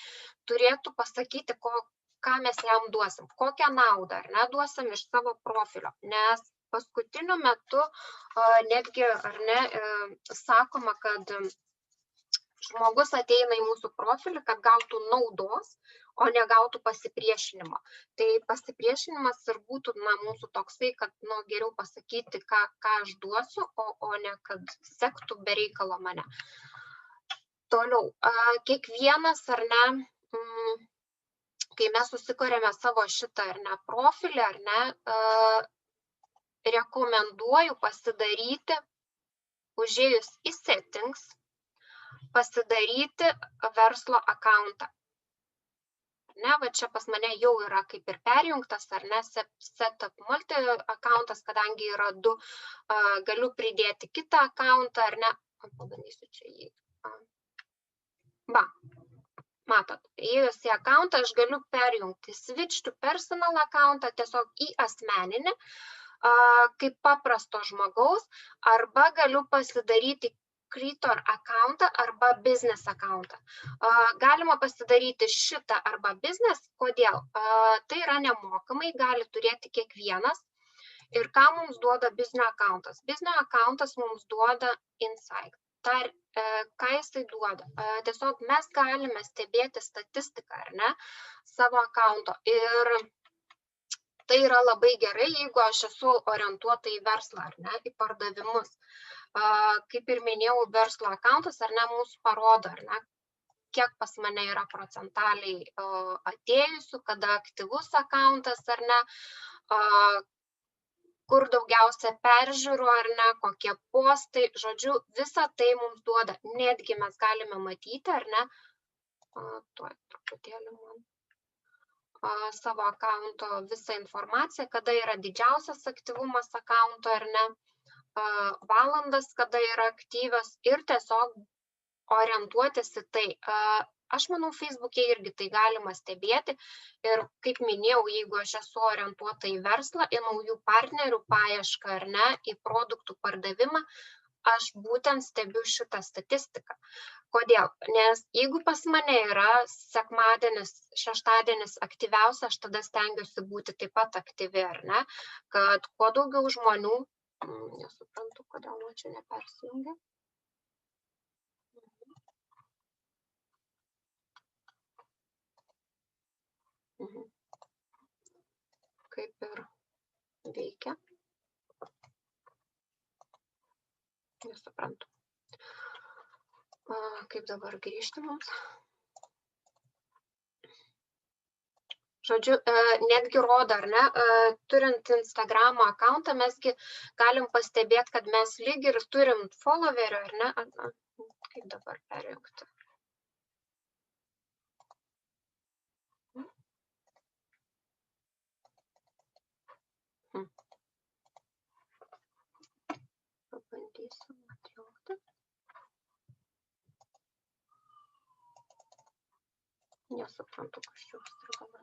turėtų pasakyti, ką mes jam duosim, kokią naudą, ar ne, duosim iš savo profilio. Nes paskutiniu metu netgi, ar ne, sakoma, kad žmogus ateina į mūsų profilį, kad gautų naudos, o negautų pasipriešinimo. Tai pasipriešinimas ir būtų mūsų toksai, kad geriau pasakyti, ką aš duosiu, o ne kad sektų be reikalo mane. Toliau, kiekvienas, ar ne, kai mes susikuriame savo šitą, ar ne, profilį, ar ne, rekomenduoju pasidaryti, užėjus į settings, pasidaryti verslo akauntą. Ne, va čia pas mane jau yra kaip ir perjungtas, ar ne, setup multi akauntas, kadangi yra du, galiu pridėti kitą akauntą, ar ne, pabandysiu čia jį. Va, matot, įėjus į akauntą aš galiu perjungti switch to personal akauntą, tiesiog į asmeninį, kaip paprasto žmogaus, arba galiu pasidaryti creator akauntą arba business akauntą. Galima pasidaryti šitą arba business, kodėl? Tai yra nemokamai, gali turėti kiekvienas. Ir ką mums duoda business akauntas? Business akauntas mums duoda insight. Ką jisai duoda? Tiesiog mes galime stebėti statistiką, ar ne, savo akaunto. Ir tai yra labai gerai, jeigu aš esu orientuota į verslą, ar ne, į pardavimus. Kaip ir minėjau, verslo akauntas, ar ne, mūsų parodo, ar ne, kiek pas mane yra procentaliai atėjusių, kada aktyvus akauntas, ar ne, kur daugiausia peržiūrų, ar ne, kokie postai, žodžiu, visą tai mums duoda. Netgi mes galime matyti, ar ne, tuoj truputėlį man savo akaunto visą informaciją, kada yra didžiausias aktyvumas akaunto, ar ne, valandas, kada yra aktyvios ir tiesiog orientuotis į tai. Aš manau, Facebook'e irgi tai galima stebėti ir, kaip minėjau, jeigu aš esu orientuota į verslą, į naujų partnerių paiešką, ar ne, į produktų pardavimą, aš būtent stebiu šitą statistiką. Kodėl? Nes jeigu pas mane yra sekmadienis, šeštadienis aktyviausia, aš tada stengiuosi būti taip pat aktyvi, ar ne, kad kuo daugiau žmonių, nesuprantu, kodėl man čia nepersijungia. Kaip ir veikia. Nesuprantu. Kaip dabar grįžti mums? Žodžiu, netgi rodo, ar ne, turint Instagramo akauntą, mesgi galim pastebėti, kad mes lyg ir turim followerių, ar ne? Kaip dabar perjungti? Pabandysim atjungti. Nesuprantu, kas čia užstrigome.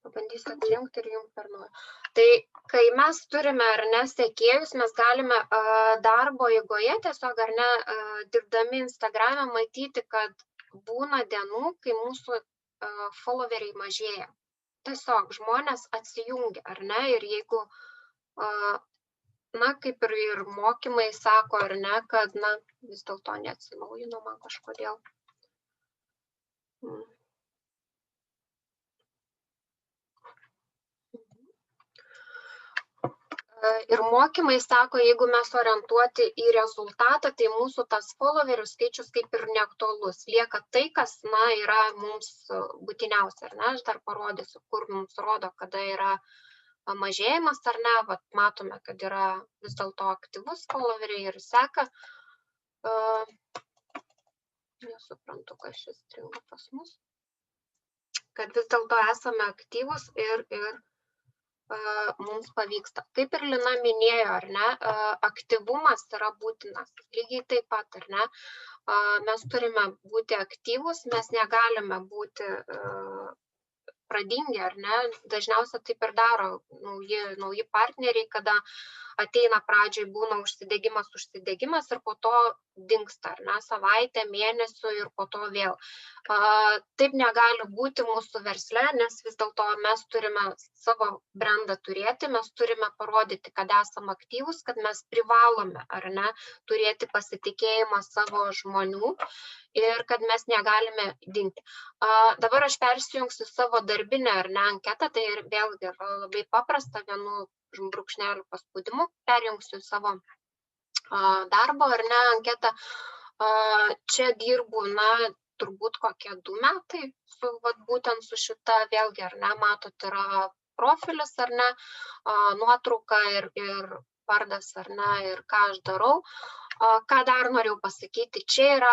Pabandysiu atjungti ir jums per naują. Tai kai mes turime, ar ne, sekėjus, mes galime darbo eigoje tiesiog, ar ne, dirbdami Instagram'e matyti, kad būna dienų, kai mūsų followeriai mažėja. Tiesiog žmonės atsijungia, ar ne, ir jeigu, na, kaip ir mokymai sako, ar ne, kad, na, vis dėlto neatsinaujino man kažkodėl. Ir mokymai sako, jeigu mes orientuoti į rezultatą, tai mūsų tas followerių skaičius kaip ir neaktualus. Lieka tai, kas, na, yra mums būtiniausia, ar ne? Aš dar parodysiu, kur mums rodo, kada yra mažėjimas, ar ne? Vat matome, kad yra vis dėlto aktyvus followeriai ir seka. Nesuprantu, kas šis stringa pas mus. Kad vis dėlto esame aktyvus ir mums pavyksta. Kaip ir Lina minėjo, ar ne, aktyvumas yra būtinas. Lygiai taip pat, ar ne, mes turime būti aktyvus, mes negalime būti pradingę, ar ne, dažniausiai taip ir daro nauji partneriai, kada ateina pradžiai, būna užsidegimas ir po to dingsta, ar ne, savaitę, mėnesių ir po to vėl. Taip negali būti mūsų versle, nes vis dėlto mes turime savo brandą turėti, mes turime parodyti, kad esame aktyvus, kad mes privalome, ar ne, turėti pasitikėjimą savo žmonių ir kad mes negalime dingti. Dabar aš persijungsiu savo darbinę, ar ne, anketą, tai ir vėlgi yra labai paprasta, vienu brūkšnelių paspaudimu perjungsiu savo darbo, ar ne, anketą. Čia dirbu, turbūt kokie 2 metai, būtent su šita, vėlgi, ar ne, matot, yra profilis, ar ne, nuotrauka ir vardas, ar ne, ir ką aš darau. Ką dar norėjau pasakyti, čia yra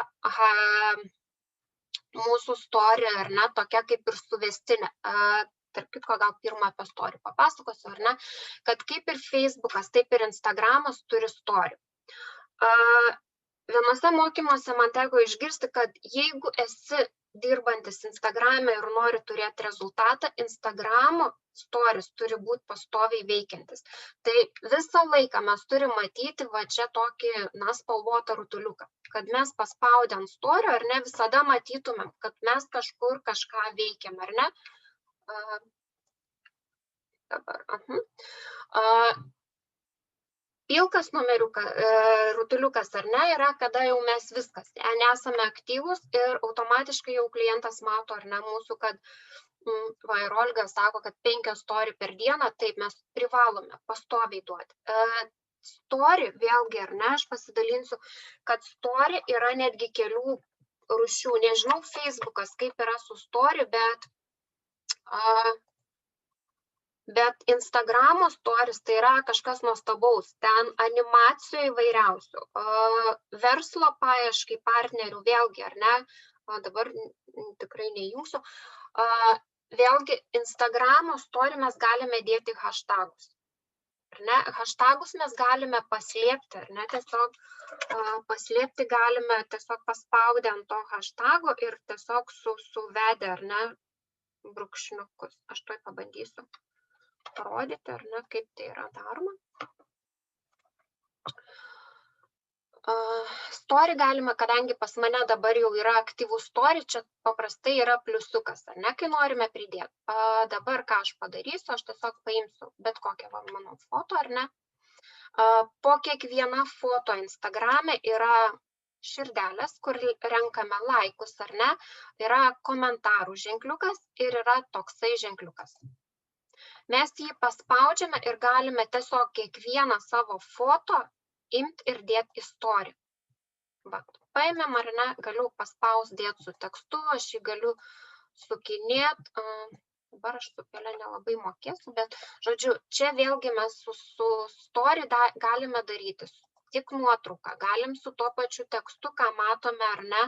mūsų story, ar ne, tokia kaip ir suvestinė. Tarp kitko, gal pirmą apie story papasakosiu, ar ne, kad kaip ir Facebookas, taip ir Instagramas turi story. Vienose mokymuose man teko išgirsti, kad jeigu esi dirbantis Instagrame ir nori turėti rezultatą, Instagramo stories turi būti pastoviai veikiantis. Tai visą laiką mes turime matyti va čia tokį, spalvotą rutuliuką, kad mes paspaudę ant storio, ar ne, visada matytumėm, kad mes kažkur kažką veikiam, ar ne? Dabar, pilkas rutuliukas, ar ne, yra, kada jau mes viskas, nesame aktyvus ir automatiškai jau klientas mato, ar ne, mūsų, kad, ir Olga sako, kad 5 story per dieną, taip mes privalome pastoviai duoti. Story, vėlgi, ar ne, aš pasidalinsiu, kad story yra netgi kelių rūšių. Nežinau, Facebookas kaip yra su story, bet Instagramo stories tai yra kažkas nuostabaus, ten animacijų įvairiausių, verslo paieškai partnerių, vėlgi, ar ne, dabar tikrai neįjungsiu, vėlgi Instagramo story mes galime dėti hashtagus, ar ne, hashtagus mes galime paslėpti, ar ne, tiesiog paslėpti galime tiesiog paspaudę ant to hashtago ir tiesiog suvedę, ar ne, brūkšniukus, aš tuoj pabandysiu parodyti, ar ne, kaip tai yra daroma. Story galime, kadangi pas mane dabar jau yra aktyvus story, čia paprastai yra pliusiukas, ar ne, kai norime pridėti. Dabar ką aš padarysiu, aš tiesiog paimsiu bet kokią mano foto, ar ne. Po kiekviena foto Instagrame yra širdelės, kur renkame laikus, ar ne, yra komentarų ženkliukas ir yra toksai ženkliukas. Mes jį paspaudžiame ir galime tiesiog kiekvieną savo foto imti ir dėti į story. Paėmėm, ar ne, galiu paspaust dėti su tekstu, aš jį galiu sukinėti. Dabar aš su pelė nelabai mokėsiu, bet, žodžiu, čia vėlgi mes su story galime daryti tik nuotrauką, galim su tuo pačiu tekstu, ką matome, ar ne,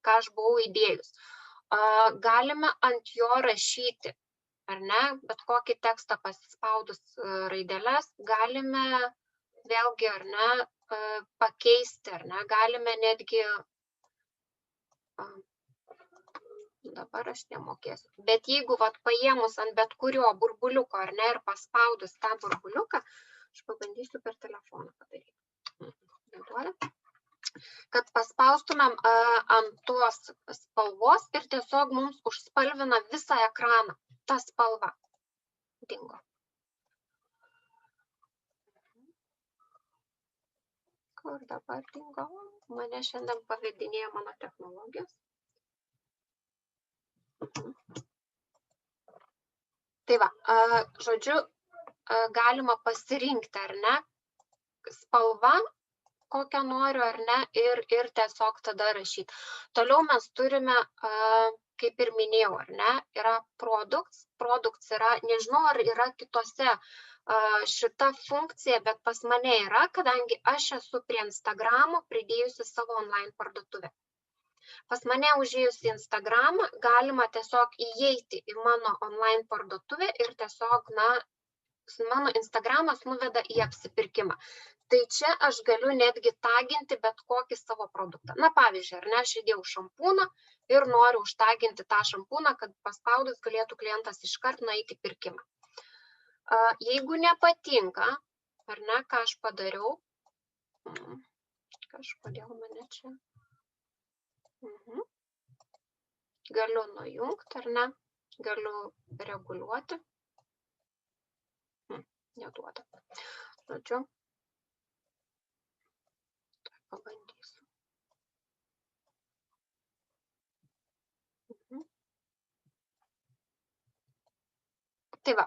ką aš buvau įdėjus. Galime ant jo rašyti, ar ne, bet kokį tekstą pasispaudus raideles, galime vėlgi, ar ne, pakeisti, ar ne, galime netgi, dabar aš nemokėsiu, bet jeigu paėmus ant bet kurio burbuliuko, ar ne, ir paspaudus tą burbuliuką, aš pabandysiu per telefoną padaryti, kad paspaustumėm ant tos spalvos ir tiesiog mums užspalvina visą ekraną. Ta spalva dingo. Kur dabar dingo? Mane šiandien pavedinėja mano technologijos. Tai va, žodžiu, galima pasirinkti, ar ne, spalva, kokią noriu, ar ne, ir tiesiog tada rašyti. Toliau mes turime, kaip ir minėjau, ar ne, yra products. Products yra, nežinau, ar yra kitose šita funkcija, bet pas mane yra, kadangi aš esu prie Instagramo pridėjusi savo online parduotuvę. Pas mane užėjus į Instagramą galima tiesiog įeiti į mano online parduotuvę ir tiesiog, mano Instagramas nuveda į apsipirkimą. Tai čia aš galiu netgi taginti bet kokį savo produktą. Pavyzdžiui, ar ne, aš įdėjau šampūną ir noriu užtaginti tą šampūną, kad paspaudus galėtų klientas iškart nueiti į pirkimą. Jeigu nepatinka, ar ne, ką aš padariau, kažkodėl mane čia, galiu nujungti, ar ne, galiu reguliuoti, neduoda, žodžiu, pabandysiu. Tai va,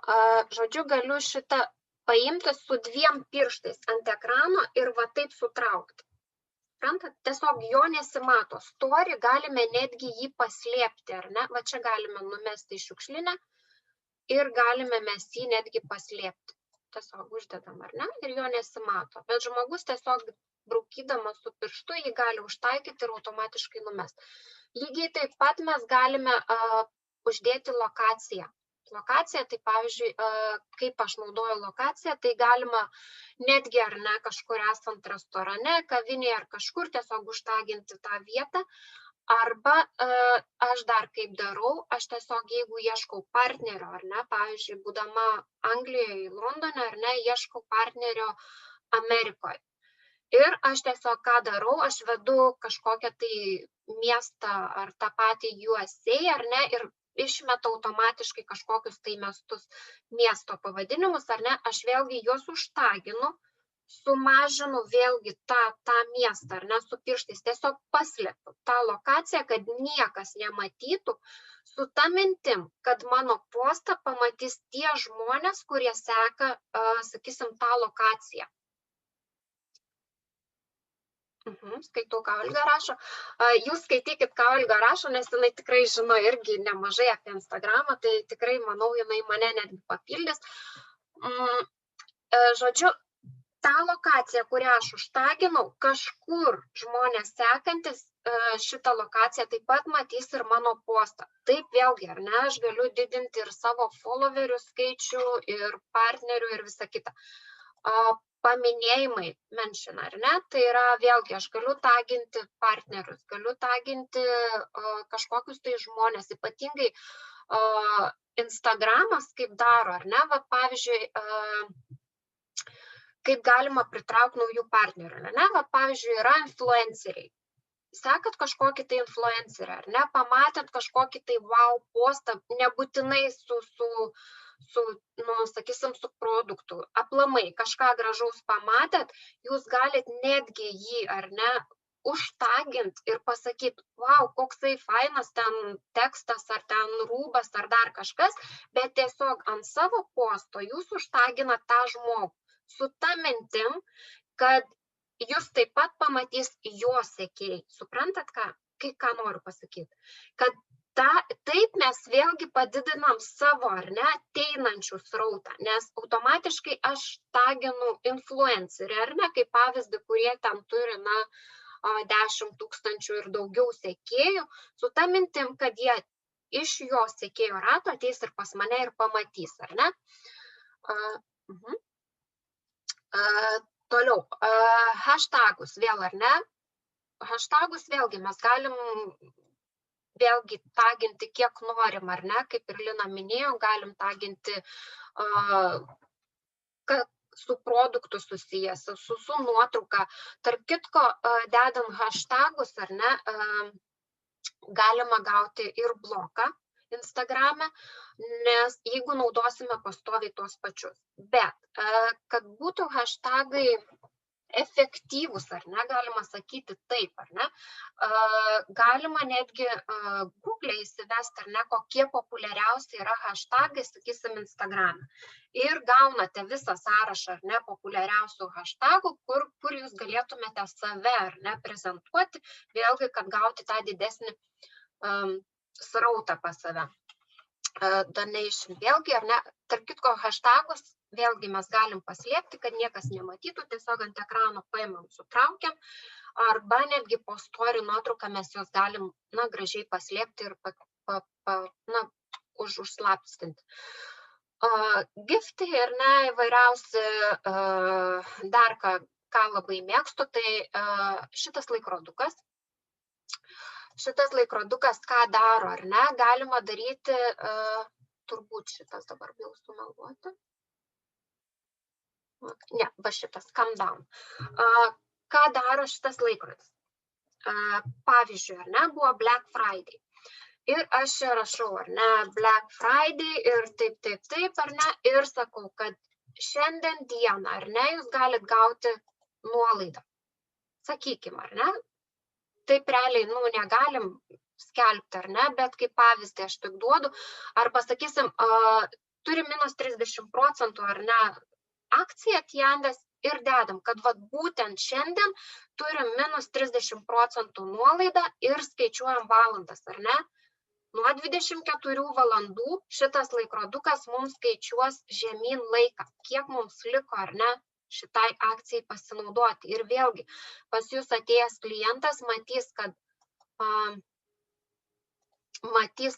žodžiu, galiu šitą paimti su 2 pirštais ant ekrano ir va taip sutraukti. suprantat, tiesiog jo nesimato. Story galime netgi jį paslėpti, ar ne? Va čia galime numesti į šiukšlinę ir galime mes jį netgi paslėpti. Tiesiog uždedam, ar ne? Ir jo nesimato. Bet žmogus tiesiog braukydamas su pirštu jį gali užtaikyti ir automatiškai numesti. Lygiai taip pat mes galime uždėti lokaciją. Lokacija, tai pavyzdžiui, kaip aš naudoju lokaciją, tai galima netgi ar ne kažkur esant restorane, kavinėje ar kažkur tiesiog užtaginti tą vietą. Arba aš dar kaip darau, aš tiesiog jeigu ieškau partnerio, ar ne, pavyzdžiui, būdama Anglijoje, Londone, ar ne, ieškau partnerio Amerikoje. Ir aš tiesiog ką darau, aš vedu kažkokią tai miestą ar tą patį USA, ar ne, ir išmeta automatiškai kažkokius tai mestus miesto pavadinimus, ar ne, aš vėlgi juos užtaginu, sumažinu vėlgi tą miestą, ar ne, su pirštais, tiesiog paslėpiu tą lokaciją, kad niekas nematytų, su ta mintim, kad mano postą pamatys tie žmonės, kurie seka, sakysim, tą lokaciją. Skaitau, ką Olga rašo. Jūs skaitykit, ką Olga rašo, nes jinai tikrai žino irgi nemažai apie Instagramą, tai tikrai, manau, jinai mane netgi papildys. Žodžiu, tą lokaciją, kurią aš užtaginau, kažkur žmonės sekantis šitą lokaciją taip pat matys ir mano postą. Taip vėlgi, ar ne, aš galiu didinti ir savo followerių skaičių, ir partnerių, ir visą kitą. Paminėjimai mention, ar ne, tai yra vėlgi, aš galiu taginti partnerius, galiu taginti kažkokius tai žmonės, ypatingai Instagramas kaip daro, ar ne, va, pavyzdžiui, kaip galima pritraukti naujų partnerių, ar ne, va, pavyzdžiui, yra influenceriai. Sekat kažkokį tai influencerį, ar ne, pamatėt kažkokį tai wow postą, nebūtinai sakysim, su produktu, aplamai kažką gražaus pamatėt, jūs galit netgi jį, ar ne, užtagint ir pasakyti, wow, koksai fainas ten tekstas, ar ten rūbas, ar dar kažkas, bet tiesiog ant savo posto jūs užtaginat tą žmogų su ta mintim, kad jūs taip pat pamatys jo sekėjai. Suprantat, ką noriu pasakyti? Kad taip mes vėlgi padidinam savo, ar ne, ateinančių srautą, nes automatiškai aš taginu influencerį, ar ne, kaip pavyzdį, kurie ten turi, 10 000 ir daugiau sekėjų, su ta mintim, kad jie iš jo sekėjų rato ateis ir pas mane ir pamatys, ar ne? Toliau, hashtagus vėl, ar ne? Hashtagus vėlgi mes galim vėlgi taginti kiek norim, ar ne, kaip ir Lina minėjo, galim taginti su produktu susijęs, su nuotrauka. Tarp kitko, dedant hashtagus, ar ne, galima gauti ir bloką Instagrame, nes jeigu naudosime pastoviai tuos pačius. Bet, kad būtų hashtagai efektyvus, ar ne, galima sakyti taip, ar ne, galima netgi Google įsivesti, ar ne, kokie populiariausi yra hashtagai, sakysim, Instagrame. Ir gaunate visą sąrašą, ar ne, populiariausių hashtagų, kur jūs galėtumėte save, ar ne, prezentuoti, vėlgi, kad gauti tą didesnį srautą pas save. Donation, vėlgi, ar ne, tarp kitko hashtagus, vėlgi mes galim paslėpti, kad niekas nematytų, tiesiog ant ekrano paimam, sutraukiam, arba netgi po story nuotrauką mes juos galim, gražiai paslėpti ir užslapstinti. Giftai, ar ne, įvairiausi, dar ką labai mėgstu, tai šitas laikrodukas. Šitas laikrodukas ką daro, ar ne, galima daryti, turbūt šitas dabar bijau sumeluoti. Ne, va šitas, calm down. Ką daro šitas laikrodis? Pavyzdžiui, ar ne, buvo Black Friday. Ir aš čia rašau, ar ne, Black Friday ir taip, ar ne, ir sakau, kad šiandien dieną, ar ne, jūs galit gauti nuolaidą. Sakykim, ar ne, taip realiai, negalim skelbti, ar ne, bet kaip pavyzdį aš tik duodu, arba sakysim, turi minus 30%, ar ne, akcija Tiendas ir dedam, kad vat būtent šiandien turim minus 30% nuolaidą ir skaičiuojam valandas, ar ne? Nuo 24 valandų šitas laikrodukas mums skaičiuos žemyn laiką, kiek mums liko, ar ne, šitai akcijai pasinaudoti. Ir vėlgi, pas jūs atėjęs klientas matys,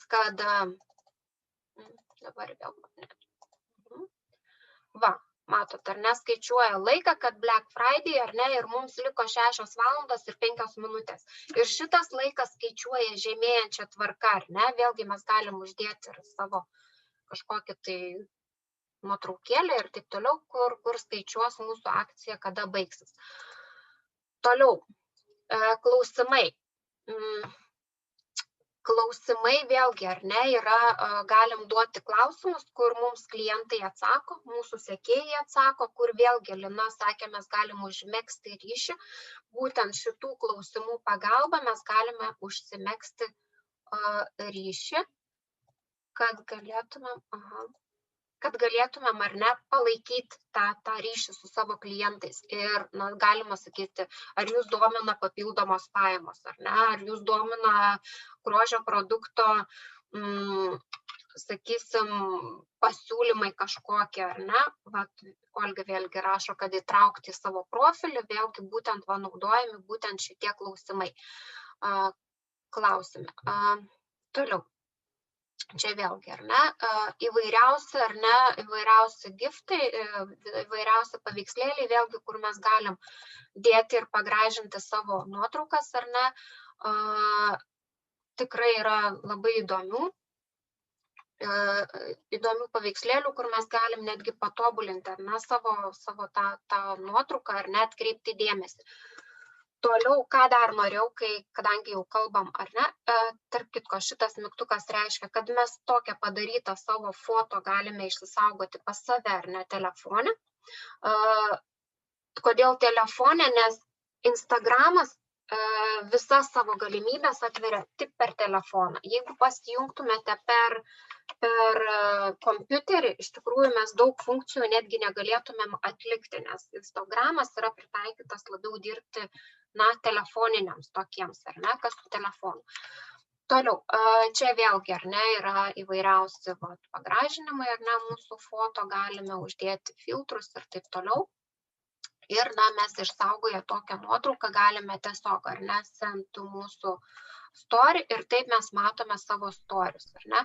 kad dabar vėl. Va, matot, ar ne, skaičiuoja laiką, kad Black Friday, ar ne, ir mums liko 6 valandos ir 5 minutės. Ir šitas laikas skaičiuoja žemėjančią tvarką, ar ne, vėlgi mes galim uždėti ir savo kažkokį tai nuotraukėlę ir taip toliau, kur skaičiuos mūsų akcija, kada baigsis. Toliau, klausimai. Klausimai vėlgi, ar ne, galim duoti klausimus, kur mums klientai atsako, mūsų sekėjai atsako, kur vėlgi Lina sakė, mes galim užmegzti ryšį. Būtent šitų klausimų pagalba mes galime užsimegzti ryšį, kad galėtumėm, ar ne, palaikyti tą ryšį su savo klientais. Ir galima sakyti, ar jūs domina papildomos pajamos, ar ne, ar jūs domina grožio produkto, sakysim, pasiūlymai kažkokie, ar ne. Vat, Olga vėlgi rašo, kad įtraukti į savo profilį, vėlgi būtent naudojami būtent šitie klausimai. Toliau. Čia vėlgi, ar ne, įvairiausi giftai, įvairiausi paveikslėliai, vėlgi, kur mes galim dėti ir pagražinti savo nuotraukas, ar ne, tikrai yra labai įdomių paveikslėlių, kur mes galim netgi patobulinti, ar ne, savo tą nuotrauką, ar net kreipti dėmesį. Toliau, ką dar norėjau, kadangi jau kalbam, ar ne, tarp kitko, šitas mygtukas reiškia, kad mes tokią padarytą savo foto galime išsisaugoti pas save, ar ne, telefone. Kodėl telefone? Nes Instagramas visas savo galimybės atveria tik per telefoną. Jeigu pasijungtumėte per kompiuterį, iš tikrųjų mes daug funkcijų netgi negalėtumėm atlikti, nes Instagramas yra pritaikytas labiau dirbti telefoniniams tokiems, ar ne, kas su telefonu. Toliau, čia vėlgi, ar ne, yra įvairiausi pagražinimai, ar ne, mūsų foto, galime uždėti filtrus ir taip toliau. Ir, mes išsaugoję tokią nuotrauką galime tiesiog, ar ne, senti mūsų story ir taip mes matome savo storius, ar ne.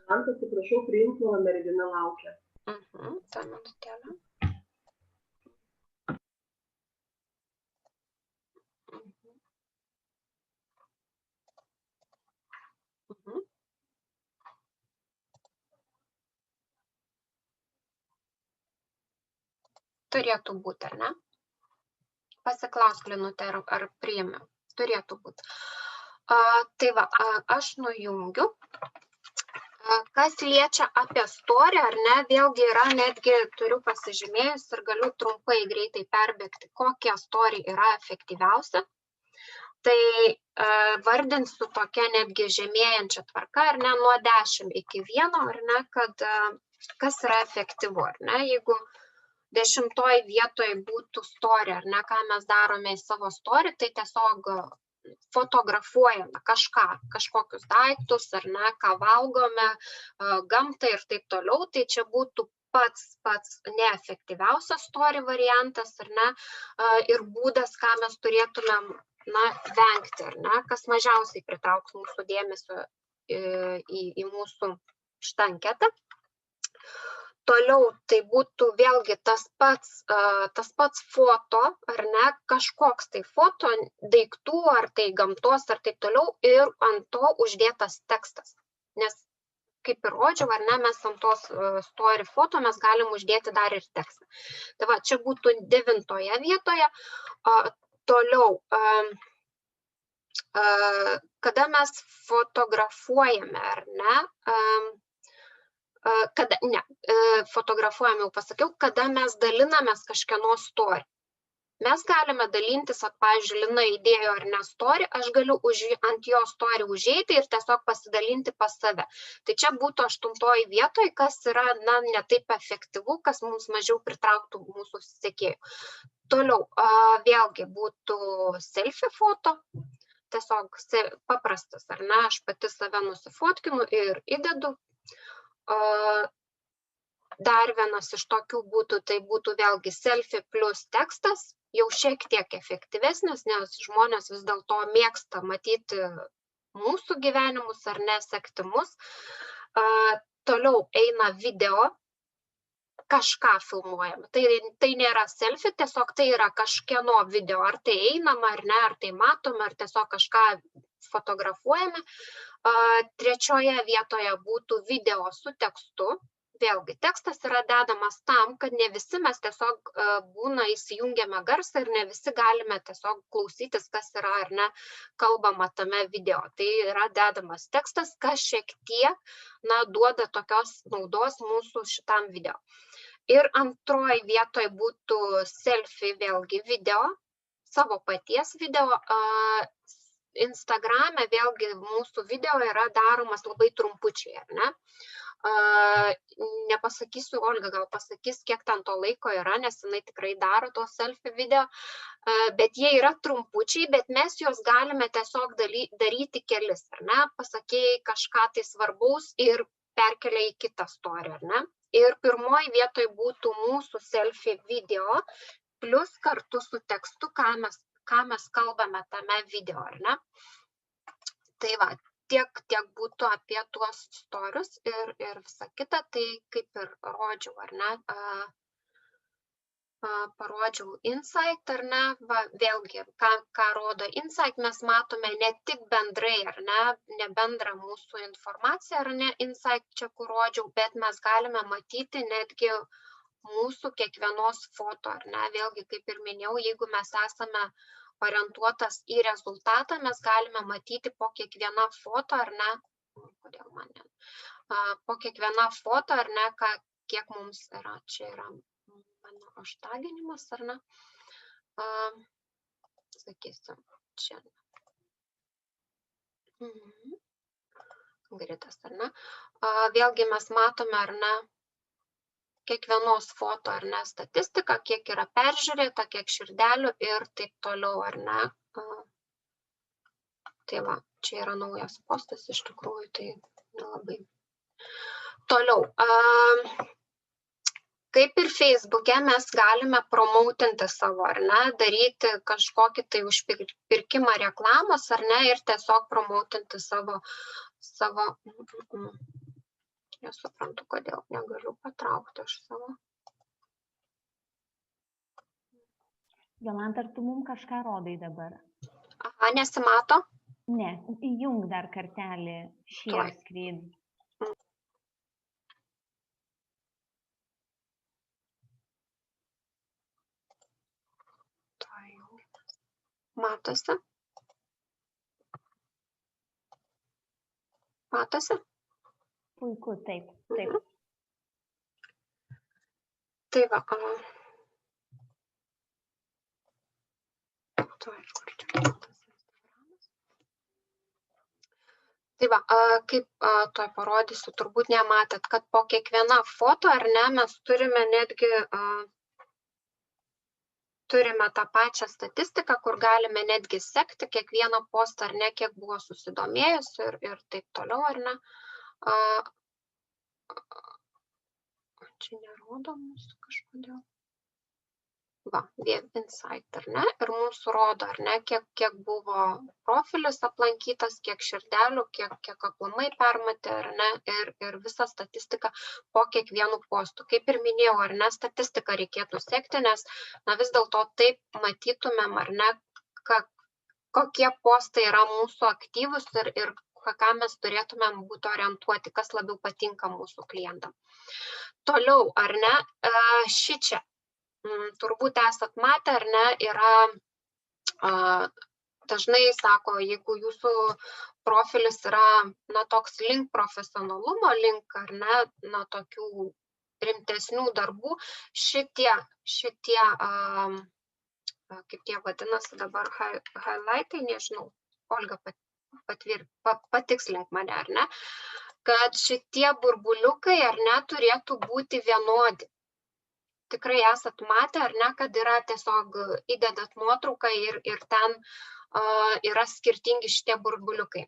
Man, atsiprašau, priimti, mergina laukia. Ta minutėlė. Turėtų būti, ar ne? Pasiklausk, Linutė, ar priėmiau. Turėtų būti. Tai va, aš nujungiu. Kas liečia apie story, ar ne, vėlgi yra, netgi turiu pasižymėjus ir galiu trumpai greitai perbėgti, kokie story yra efektyviausi. Tai vardinsiu tokia netgi žemėjančia tvarka, ar ne, nuo 10 iki 1, ar ne, kad kas yra efektyvu, ar ne, jeigu 10 vietoje būtų story, ar ne, ką mes darome į savo story, tai tiesiog fotografuojame kažkokius daiktus, ar ne, ką valgome, gamtą ir taip toliau, tai čia būtų pats neefektyviausias story variantas, ar ne, ir būdas, ką mes turėtumėm, vengti, ar ne, kas mažiausiai pritrauks mūsų dėmesio į mūsų šitą anketą. Toliau tai būtų vėlgi tas pats foto, ar ne, kažkoks tai foto, daiktų, ar tai gamtos, ar taip toliau, ir ant to uždėtas tekstas. Nes, kaip ir rodžiau, ar ne, mes ant tos story foto mes galim uždėti dar ir tekstą. Tai va, čia būtų 9 vietoje. Toliau, kada mes fotografuojame, ar ne, fotografuojame, jau pasakiau, kada mes dalinamės kažkieno story. Mes galime dalintis, pavyzdžiui, Lina įdėjo ar ne story, aš galiu ant jo story užeiti ir tiesiog pasidalinti pas save. Tai čia būtų 8 vietoje, kas yra, ne taip efektyvu, kas mums mažiau pritrauktų mūsų sekėjų. Toliau, vėlgi būtų selfie foto, tiesiog paprastas, ar ne, aš pati save nusifotkinu ir įdedu. Dar vienas iš tokių būtų, tai būtų vėlgi selfie plus tekstas, jau šiek tiek efektyvesnis, nes žmonės vis dėlto mėgsta matyti mūsų gyvenimus ar nesekti mus. Toliau eina video, kažką filmuojam. Tai nėra selfie, tiesiog tai yra kažkieno video, ar tai einama ar ne, ar tai matoma, ar tiesiog kažką fotografuojame. Trečioje vietoje būtų video su tekstu. Vėlgi, tekstas yra dedamas tam, kad ne visi mes tiesiog būna įsijungiame garsą ir ne visi galime tiesiog klausytis, kas yra ar ne kalbama tame video. Tai yra dedamas tekstas, kas šiek tiek duoda tokios naudos mūsų šitam video. Ir antroji vietoje būtų selfie, vėlgi video, savo paties video. Instagrame vėlgi mūsų video yra daromas labai trumpučiai, ar ne? Nepasakysiu, Olga gal pasakys, kiek ten to laiko yra, nes jinai tikrai daro to selfie video, bet jie yra trumpučiai, bet mes juos galime tiesiog daryti kelis, ar ne? Pasakėjai kažką tai svarbaus ir perkelia į kitą story, ar ne? Ir pirmoji vietoj būtų mūsų selfie video, plus kartu su tekstu, ką mes kalbame tame video, ar ne? Tai va, tiek būtų apie tuos storius ir visą kitą, tai kaip ir rodžiau, ar ne, parodžiau Insight, ar ne, va, vėlgi, ką rodo Insight, mes matome ne tik bendrai, ar ne bendrą mūsų informaciją, ar ne, Insight čia, kur rodžiau, bet mes galime matyti netgi mūsų kiekvienos foto, ar ne, vėlgi, kaip ir minėjau, jeigu mes esame orientuotas į rezultatą, mes galime matyti po kiekvieną foto, ar ne, kodėl man ne, po kiekvieną foto, ar ne, kiek mums yra, čia yra mano hashtaginimas, ar ne, sakysim, čia, gridas, ar ne, vėlgi mes matome, ar ne, kiekvienos foto, ar ne, statistika, kiek yra peržiūrėta, kiek širdelių ir taip toliau, ar ne. Tai va, čia yra naujas postas, iš tikrųjų, tai nelabai. Toliau, kaip ir Facebook'e mes galime promautinti savo, ar ne, daryti kažkokį tai užpirkimą reklamos, ar ne, ir tiesiog promautinti savo nesuprantu, kodėl negaliu patraukti aš savo. Jolanta, ar tu mums kažką rodai dabar? Aha, nesimato? Ne, įjung dar kartelį share screen. Matosi? Matosi? Puiku, taip. Tai va, kaip toj parodysiu, turbūt nematėt, kad po kiekvieną foto, ar ne, mes turime netgi, turime tą pačią statistiką, kur galime netgi sekti kiekvieną postą, ar ne, kiek buvo susidomėjusi ir taip toliau, ar ne. Čia nerodo mūsų kažkodėl. Va, Insight, ar ne, ir mūsų rodo, ar ne, kiek buvo profilis aplankytas, kiek širdelių, kiek aplamai permatė, ar ne, ir visą statistiką po kiekvienų postų. Kaip ir minėjau, ar ne, statistiką reikėtų sekti, nes vis dėlto taip matytumėm, ar ne, kokie postai yra mūsų aktyvus ir ką mes turėtumėm būti orientuoti, kas labiau patinka mūsų klientam. Toliau, ar ne, šičia, turbūt esat matę, ar ne, yra, dažnai sako, jeigu jūsų profilis yra, toks link profesionalumo, link, ar ne, tokių rimtesnių darbų, šitie kaip tie vadinasi dabar, highlightai, nežinau, Olga patikslink mane, ar ne, kad šitie burbuliukai, ar ne, turėtų būti vienodi. Tikrai esat matę, ar ne, kad yra tiesiog įdedat nuotrauką ir ten yra skirtingi šitie burbuliukai.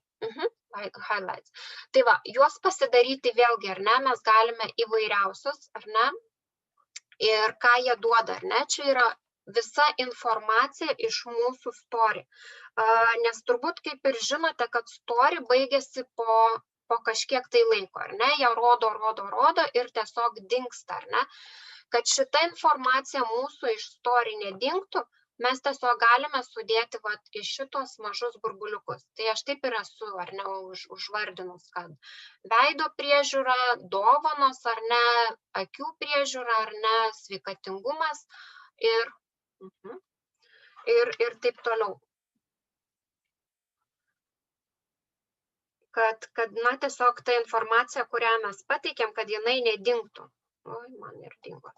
Highlights. Tai va, juos pasidaryti vėlgi, ar ne, mes galime įvairiausius, ar ne, ir ką jie duoda, ar ne, čia yra visa informacija iš mūsų story. Nes turbūt kaip ir žinote, kad story baigėsi po kažkiek tai laiko, ar ne, jie rodo ir tiesiog dingsta, ar ne. Kad šita informacija mūsų iš story nedingtų, mes tiesiog galime sudėti į šitos mažus burbuliukus. Tai aš taip ir esu, ar ne, užvardinus, kad veido priežiūra, dovanos, ar ne, akių priežiūra, ar ne, sveikatingumas ir taip toliau. Kad, na, tiesiog ta informacija, kurią mes pateikėm, kad jinai nedingtų. Oi, man ir dingo.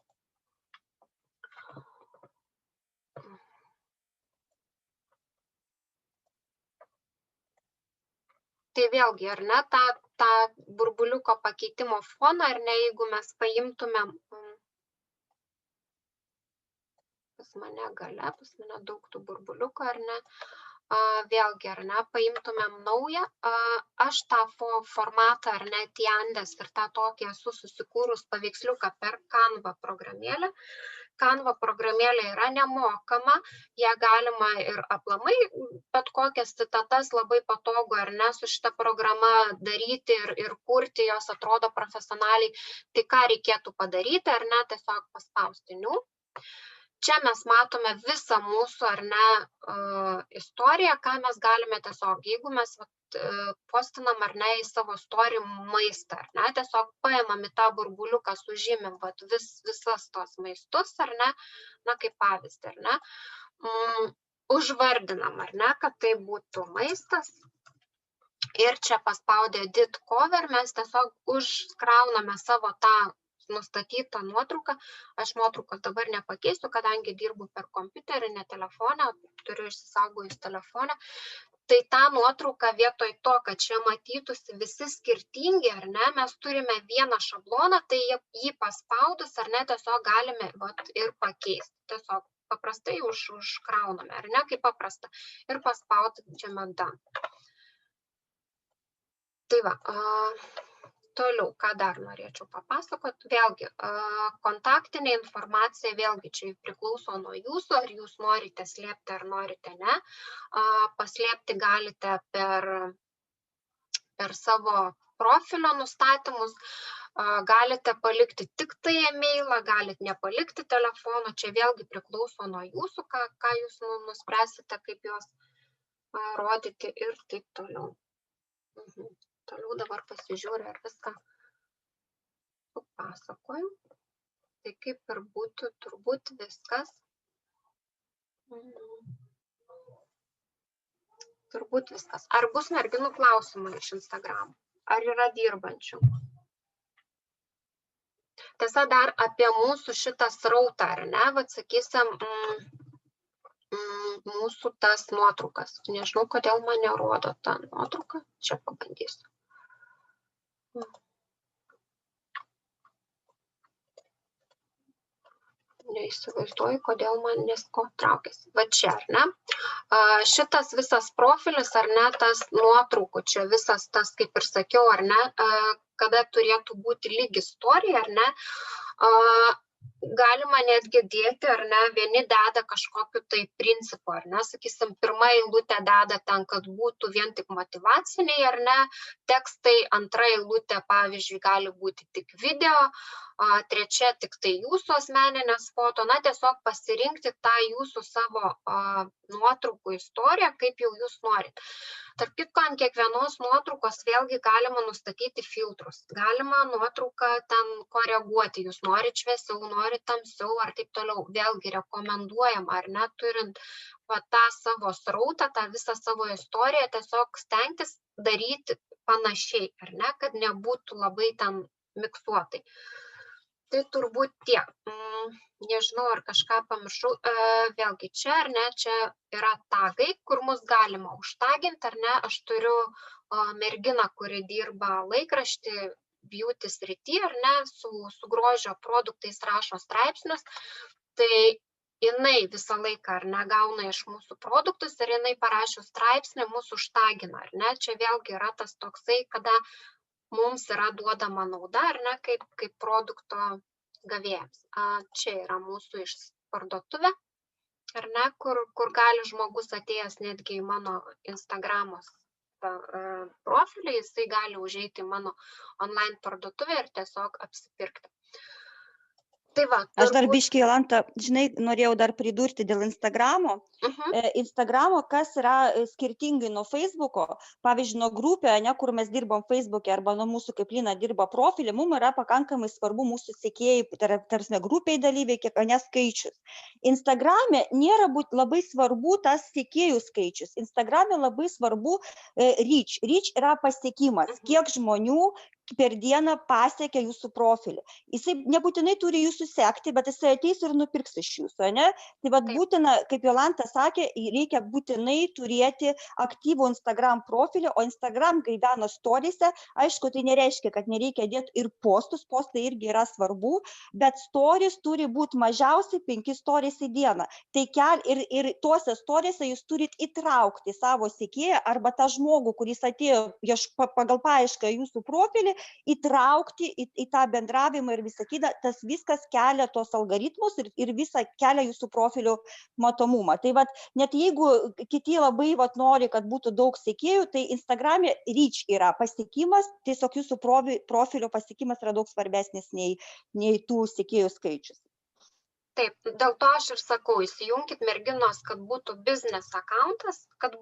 Tai vėlgi, ar ne, tą burbuliuko pakeitimo foną, ar ne, jeigu mes paimtumėm, pas mane gale, pas mane daug tų burbuliukų, ar ne, vėlgi, ar ne, paimtumėm naują, aš tą formatą, ar ne, Tiandės ir tą tokį esu susikūrus paveiksliuką per Canva programėlę. Canva programėlė yra nemokama, ją galima ir aplamai, bet kokias citatas labai patogu, ar ne, su šita programa daryti ir kurti, jos atrodo profesionaliai. Tai ką reikėtų padaryti, ar ne, tiesiog paspausti New. Čia mes matome visą mūsų, ar ne, istoriją, ką mes galime tiesiog, jeigu mes postinam, ar ne, į savo story maistą, ar ne, tiesiog paimam į tą burbuliuką, sužymim visas tos maistus, ar ne, na, kaip pavyzdį, ar ne, užvardinam, ar ne, kad tai būtų maistas. Ir čia paspaudę Edit Cover mes tiesiog užkrauname savo tą nustatytą nuotrauką. Aš nuotraukos dabar nepakeisiu, kadangi dirbu per kompiuterį, ne telefoną, turiu išsisaugojus telefoną. Tai tą nuotrauką vietoj to, kad čia matytųsi visi skirtingi, ar ne, mes turime vieną šabloną, tai jį paspaudus, ar ne, tiesiog galime ir pakeisti. Tiesiog paprastai užkrauname, ar ne, kaip paprasta. Ir paspaudžiame Done. Tai va, toliau, ką dar norėčiau papasakoti, vėlgi, kontaktinė informacija, vėlgi, čia priklauso nuo jūsų, ar jūs norite slėpti, ar norite ne. Paslėpti galite per savo profilio nustatymus, galite palikti tik tai e-mailą, galite nepalikti telefono, čia vėlgi priklauso nuo jūsų, ką jūs nuspręsite, kaip juos rodyti ir taip toliau. Toliau dabar pasižiūriu, ar viską papasakoju. Tai kaip ir būtų turbūt viskas. Turbūt viskas. Ar bus merginų klausimų iš Instagram? Ar yra dirbančių? Tiesa, dar apie mūsų šitą srautą, ar ne? Vat sakysim, mūsų tas nuotraukas. Nežinau, kodėl man nerodo tą nuotrauką. Čia pabandysiu. Neįsivaizduoju, kodėl man nesko traukėsi. Va čia, ar ne? Šitas visas profilis, ar ne, tas nuotraukų, čia visas tas, kaip ir sakiau, ar ne, kada turėtų būti lygi istorija, ar ne, galima netgi dėti, ar ne, vieni deda kažkokiu tai principu, ar ne, sakysim, pirma eilutė deda ten, kad būtų vien tik motyvaciniai, ar ne, tekstai, antra eilutė, pavyzdžiui, gali būti tik video, trečia tik tai jūsų asmeninės foto, na, tiesiog pasirinkti tą jūsų savo nuotraukų istoriją, kaip jau jūs norit. Tarp kitko, ant kiekvienos nuotraukos vėlgi galima nustatyti filtrus. Galima nuotrauką ten koreguoti, jūs norit šviesiau, norit tamsiau ar taip toliau. Vėlgi rekomenduojam, ar ne, turint tą savo srautą, tą visą savo istoriją, tiesiog stengtis daryti panašiai, ar ne, kad nebūtų labai ten miksuotai. Tai turbūt tiek. Nežinau, ar kažką pamiršau. Vėlgi čia, ar ne, čia yra tagai, kur mus galima užtaginti, ar ne. Aš turiu merginą, kuri dirba laikraštį beauty srity, ar ne, su grožio produktais rašo straipsnius. Tai jinai visą laiką, ar ne, gauna iš mūsų produktus ir jinai parašo straipsnį, mūsų užtagina, ar ne. Čia vėlgi yra tas toksai, kada mums yra duodama nauda, ar ne, kaip produkto gavėjams. Čia yra mūsų parduotuvė, ar ne, kur gali žmogus atėjęs netgi į mano Instagramos profilį, jisai gali užeiti į mano online parduotuvę ir tiesiog apsipirkti. Tai va, Aš dar biškį, Jolanta, žinai, norėjau dar pridurti dėl Instagramo. Instagramo, kas yra skirtingai nuo Facebooko, pavyzdžiui, nuo grupė, ne, kur mes dirbam Facebook'e arba nuo mūsų kaip Lina dirba profilį, mums yra pakankamai svarbu mūsų sekėjai, tarsi grupiai dalyviai, kiek skaičius. Instagrame nėra labai svarbu tas sekėjų skaičius. Instagrame labai svarbu reach. Reach yra pasiekimas, kiek žmonių per dieną pasiekia jūsų profilį. Jisai nebūtinai turi jūsų sekti, bet jisai ateis ir nupirks iš jūsų, ne? Tai vad būtina, kaip Jolanta sakė, reikia būtinai turėti aktyvų Instagram profilį, o Instagram gyvena storyse. Aišku, tai nereiškia, kad nereikia dėti ir postus, postai irgi yra svarbu, bet stories turi būti mažiausiai 5 stories į dieną. Tai ir tuose storyse jūs turit įtraukti savo sekėją arba tą žmogų, kuris atėjo pagal paiešką jūsų profilį, įtraukti į tą bendravimą ir visą kitą, tas viskas kelia tos algoritmus ir visą kelia jūsų profilių matomumą. Tai vat, net jeigu kiti labai nori, kad būtų daug sekėjų, tai Instagram'e reach yra pasiekimas, tiesiog jūsų profilio pasiekimas yra daug svarbesnis nei tų sekėjų skaičius. Taip, dėl to aš ir sakau, įsijunkit merginos, kad būtų business accountas, kad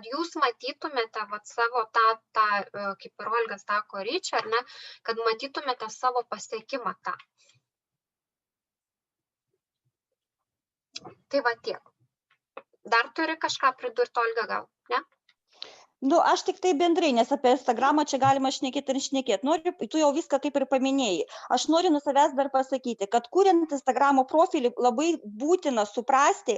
jūs matytumėte savo tą, kaip ir Olga sako, reach, ar ne, kad matytumėte savo pasiekimą tą. Tai va tiek. Dar turi kažką pridurti, Olga, gal, ne? Nu, aš tik tai bendrai, nes apie Instagramą čia galima šnekėti ir šnekėti. Tu jau viską kaip ir paminėjai. Aš noriu nuo savęs dar pasakyti, kad kuriant Instagramo profilį labai būtina suprasti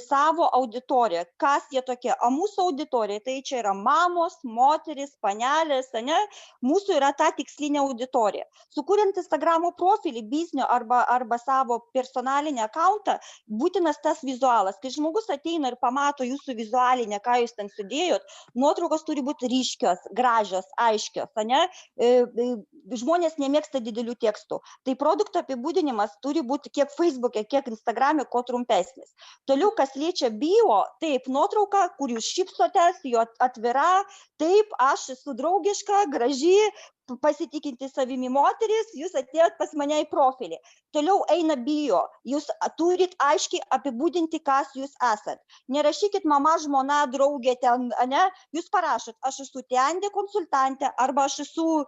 savo auditoriją. Kas jie tokie? O mūsų auditorija, tai čia yra mamos, moteris, panelės, ne? Mūsų yra ta tikslinė auditorija. Sukuriant Instagramo profilį, biznio arba savo personalinį akauntą, būtinas tas vizualas. Kai žmogus ateina ir pamato jūsų vizualinę, ką jūs ten sudėjot, nuotraukos turi būti ryškios, gražios, aiškios, ne? Žmonės nemėgsta didelių tekstų. Tai produkto apibūdinimas turi būti kiek Facebook'e, kiek Instagram'e, kuo trumpesnis. Toliau, kas liečia bio, taip, nuotrauka, kur jūs šypsotės, jo atvira, taip, aš esu draugiška, graži, pasitikinti savimi moteris, jūs atėjot pas mane į profilį. Toliau eina bio, jūs turit aiškiai apibūdinti, kas jūs esat. Nerašykit mama, žmona, draugė ten, ne? Jūs parašot, aš esu Tiandė konsultantė, arba aš esu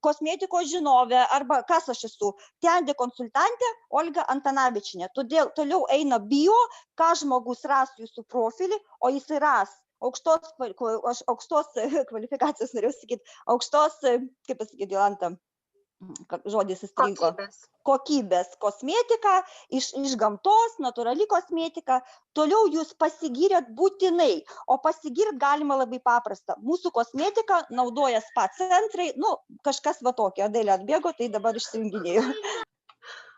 kosmetikos žinovė, arba kas aš esu. Tiandė konsultantė, Olga Antanavičinė. Toliau eina bio, ką žmogus ras jūsų profilį, o jis ras aukštos kvalifikacijos, norėjau sakyti, aukštos, kaip pasakyti, Jolanta, žodis įstrinko, kokybės kosmetika, iš gamtos, natūrali kosmetika. Toliau jūs pasigyrėt būtinai, o pasigirt galima labai paprasta. Mūsų kosmetika naudoja spa centrai, kažkas va tokio, Adelė atbėgo, tai dabar išsijunginėjau.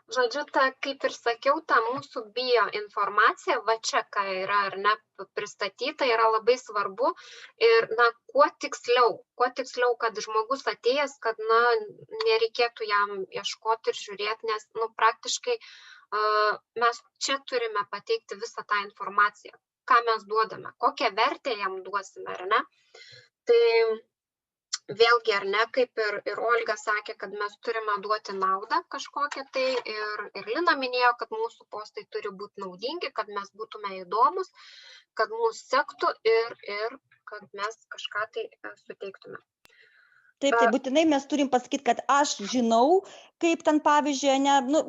Žodžiu, kaip ir sakiau, ta mūsų bio informacija, va čia, ką yra ar ne pristatyta, yra labai svarbu ir, kuo tiksliau, kad žmogus atėjęs, kad, nereikėtų jam ieškoti ir žiūrėti, nes, praktiškai mes čia turime pateikti visą tą informaciją, ką mes duodame, kokią vertę jam duosime, ar ne. Tai vėlgi, ar ne, kaip ir Olga sakė, kad mes turime duoti naudą kažkokią tai ir Lina minėjo, kad mūsų postai turi būti naudingi, kad mes būtume įdomus, kad mūsų sektų ir kad mes kažką tai suteiktume. Taip, tai būtinai mes turim pasakyti, kad aš žinau, kaip ten pavyzdžiui,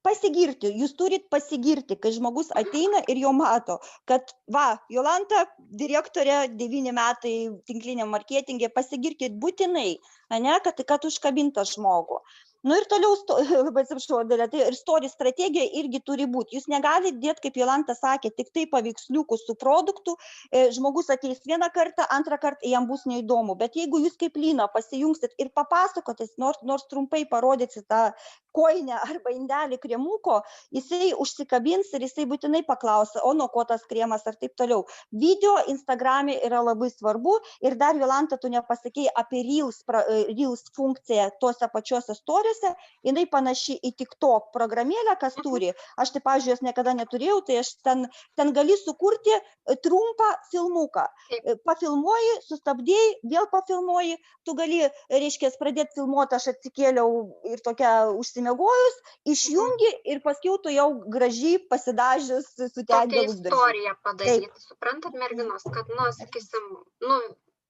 pasigirti, jūs turit pasigirti, kai žmogus ateina ir jau mato, kad Jolanta, direktorė, 9 metai tinkliniam marketingė, pasigirkit būtinai, kad užkabinta žmogų. Nu ir toliau, labai atsiprašau, Adelė, tai ir story strategija irgi turi būti. Jūs negalite dėti, kaip Jolanta sakė, tik tai paveiksliukus su produktu. Žmogus ateis vieną kartą, antrą kartą jam bus neįdomu. Bet jeigu jūs kaip Lina pasijungsit ir papasakotės, nors trumpai parodysit tą koinę arba indelį kremuko, jisai užsikabins ir jisai būtinai paklausia, o nuo ko tas kremas ar taip toliau. Video Instagram'e yra labai svarbu. Ir dar, Jolanta, tu nepasakėjai apie Reels funkciją tuose pačiuose story. Jinai panaši į TikTok programėlę, kas turi. Aš tai, pavyzdžiui, jos niekada neturėjau, tai aš ten gali sukurti trumpą filmuką. Pafilmuoji, sustabdėjai, vėl pafilmuoji, tu gali, reiškia, pradėti filmuoti, aš atsikėliau ir tokia užsimiegojus, išjungi ir paskiau tu jau gražiai pasidažius tokią istoriją padaryti. Suprantat, merginos, kad, sakysim,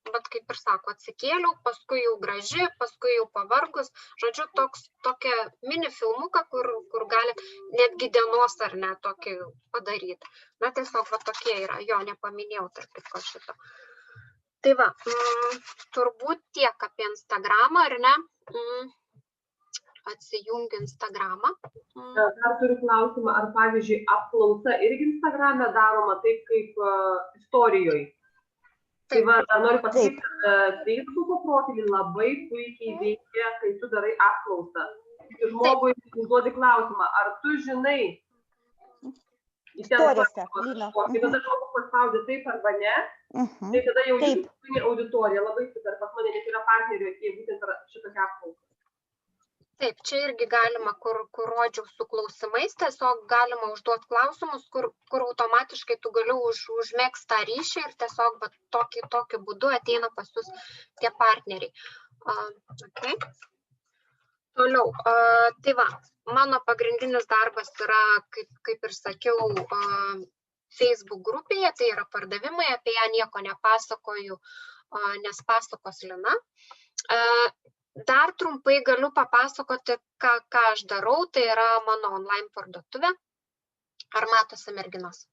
bet kaip ir sako, atsikėliau, paskui jau graži, paskui jau pavargus. Žodžiu, tokia mini filmuką, kur galit netgi dienos ar ne tokį padaryti. Na, tiesiog tokie yra. Jo, nepaminėjau tarp kitko šito. Tai va, turbūt tiek apie Instagramą, ar ne? Atsijungiu Instagramą. Dar turiu klausimą, ar pavyzdžiui apklausa irgi Instagram'e daroma taip kaip istorijoje? Tai va, dar noriu pasakyti, kad Facebook'o profilį labai puikiai veikia, kai tu darai apklausą. Žmogui užduodi klausimą, ar tu žinai, Istoriose, Lina. Kai tada žmogus paspaudė taip arba ne, tai tada jau jūsų auditorija labai super, pas mane net yra partnerių, jie būtent šitokia apklausa. Taip, čia irgi galima, kur rodžiau su klausimais, tiesiog galima užduoti klausimus, kur automatiškai tu gali užmėgsti tą ryšį ir tiesiog tokiu būdu ateina pas jūs tie partneriai. Okay. Toliau, tai va, mano pagrindinis darbas yra, kaip ir sakiau, Facebook grupėje, tai yra pardavimai, apie ją nieko nepasakoju, nes pasakos Lina. Dar trumpai galiu papasakoti, ką aš darau, tai yra mano online parduotuvė. Ar matosi, merginos?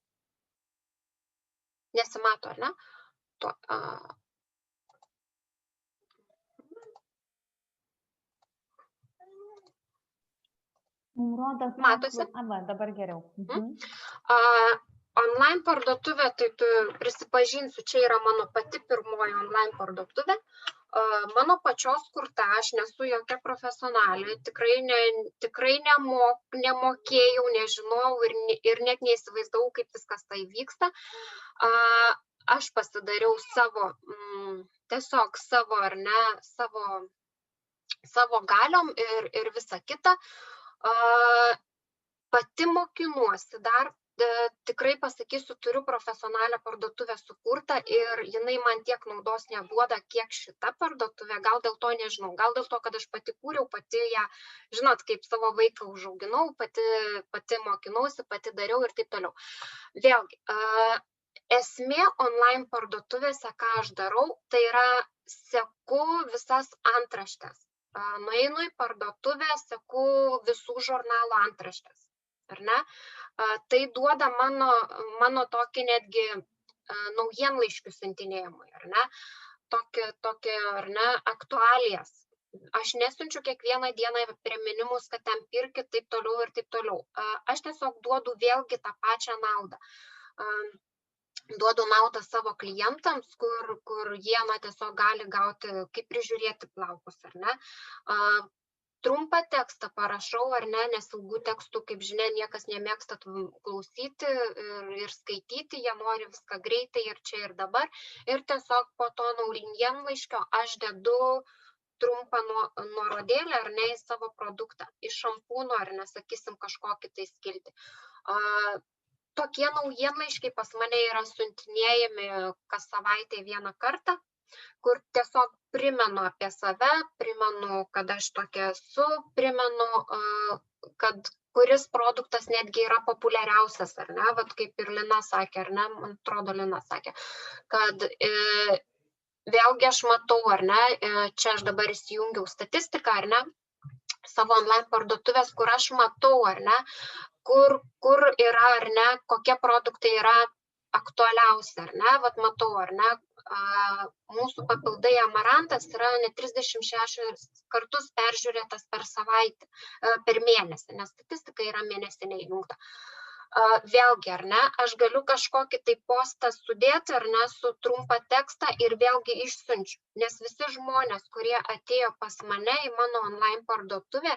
Nesimato, ar ne? Matosi? Dabar geriau. Online parduotuvė, tai prisipažinsiu, čia yra mano pati pirmoji online parduotuvė. Mano pačios kurta, aš nesu jokia profesionalė, tikrai nemokėjau, nežinau ir net neįsivaizdavau, kaip viskas tai vyksta. Aš pasidariau tiesiog savo galiom ir visa kita. Pati mokinuosi dar. Tikrai pasakysiu, turiu profesionalią parduotuvę sukurtą ir jinai man tiek naudos neduoda, kiek šita parduotuvė. Gal dėl to nežinau, gal dėl to, kad aš pati kūriau, pati ją, žinot, kaip savo vaiką užauginau, pati mokinausi, pati dariau ir taip toliau. Vėlgi, esmė online parduotuvėse, ką aš darau, tai yra seku visas antraštes. Nueinu į parduotuvę, seku visų žurnalų antraštes. Ar ne? Tai duoda mano tokį netgi naujienlaiškių siuntinėjimui, ar ne? Tokį, ar ne, aktualijas. Aš nesiunčiu kiekvieną dieną priminimus, kad ten pirkit, taip toliau ir taip toliau. Aš tiesiog duodu vėlgi tą pačią naudą. Duodu naudą savo klientams, kur jie tiesiog gali gauti, kaip prižiūrėti plaukus, ar ne? Trumpą tekstą parašau, ar ne, nes ilgų tekstų, kaip žinia, niekas nemėgsta klausyti ir skaityti, jie nori viską greitai ir čia ir dabar. Ir tiesiog po to naujienlaiškio aš dedu trumpą nuorodėlę, ar ne, į savo produktą, iš šampūno, ar nesakysim kažkokį tai skiltį. Tokie naujienlaiškiai pas mane yra siuntinėjami kas savaitę vieną kartą, kur tiesiog primenu apie save, primenu, kad aš tokia esu, primenu, kad kuris produktas netgi yra populiariausias, ar ne, vat kaip ir Lina sakė, ar ne, man atrodo Lina sakė, kad vėlgi aš matau, ar ne, čia aš dabar įsijungiau statistiką, ar ne, savo online parduotuvės, kur aš matau, ar ne, kur yra, ar ne, kokie produktai yra aktualiausi, ar ne, vat matau, ar ne, mūsų papildai amarantas yra net 36 kartus peržiūrėtas per savaitę, per mėnesį, nes statistika yra mėnesinė įjungta. Vėlgi, ar ne, aš galiu kažkokį tai postą sudėti, ar ne, su trumpą tekstą ir vėlgi išsiunčiu, nes visi žmonės, kurie atėjo pas mane į mano online parduotuvę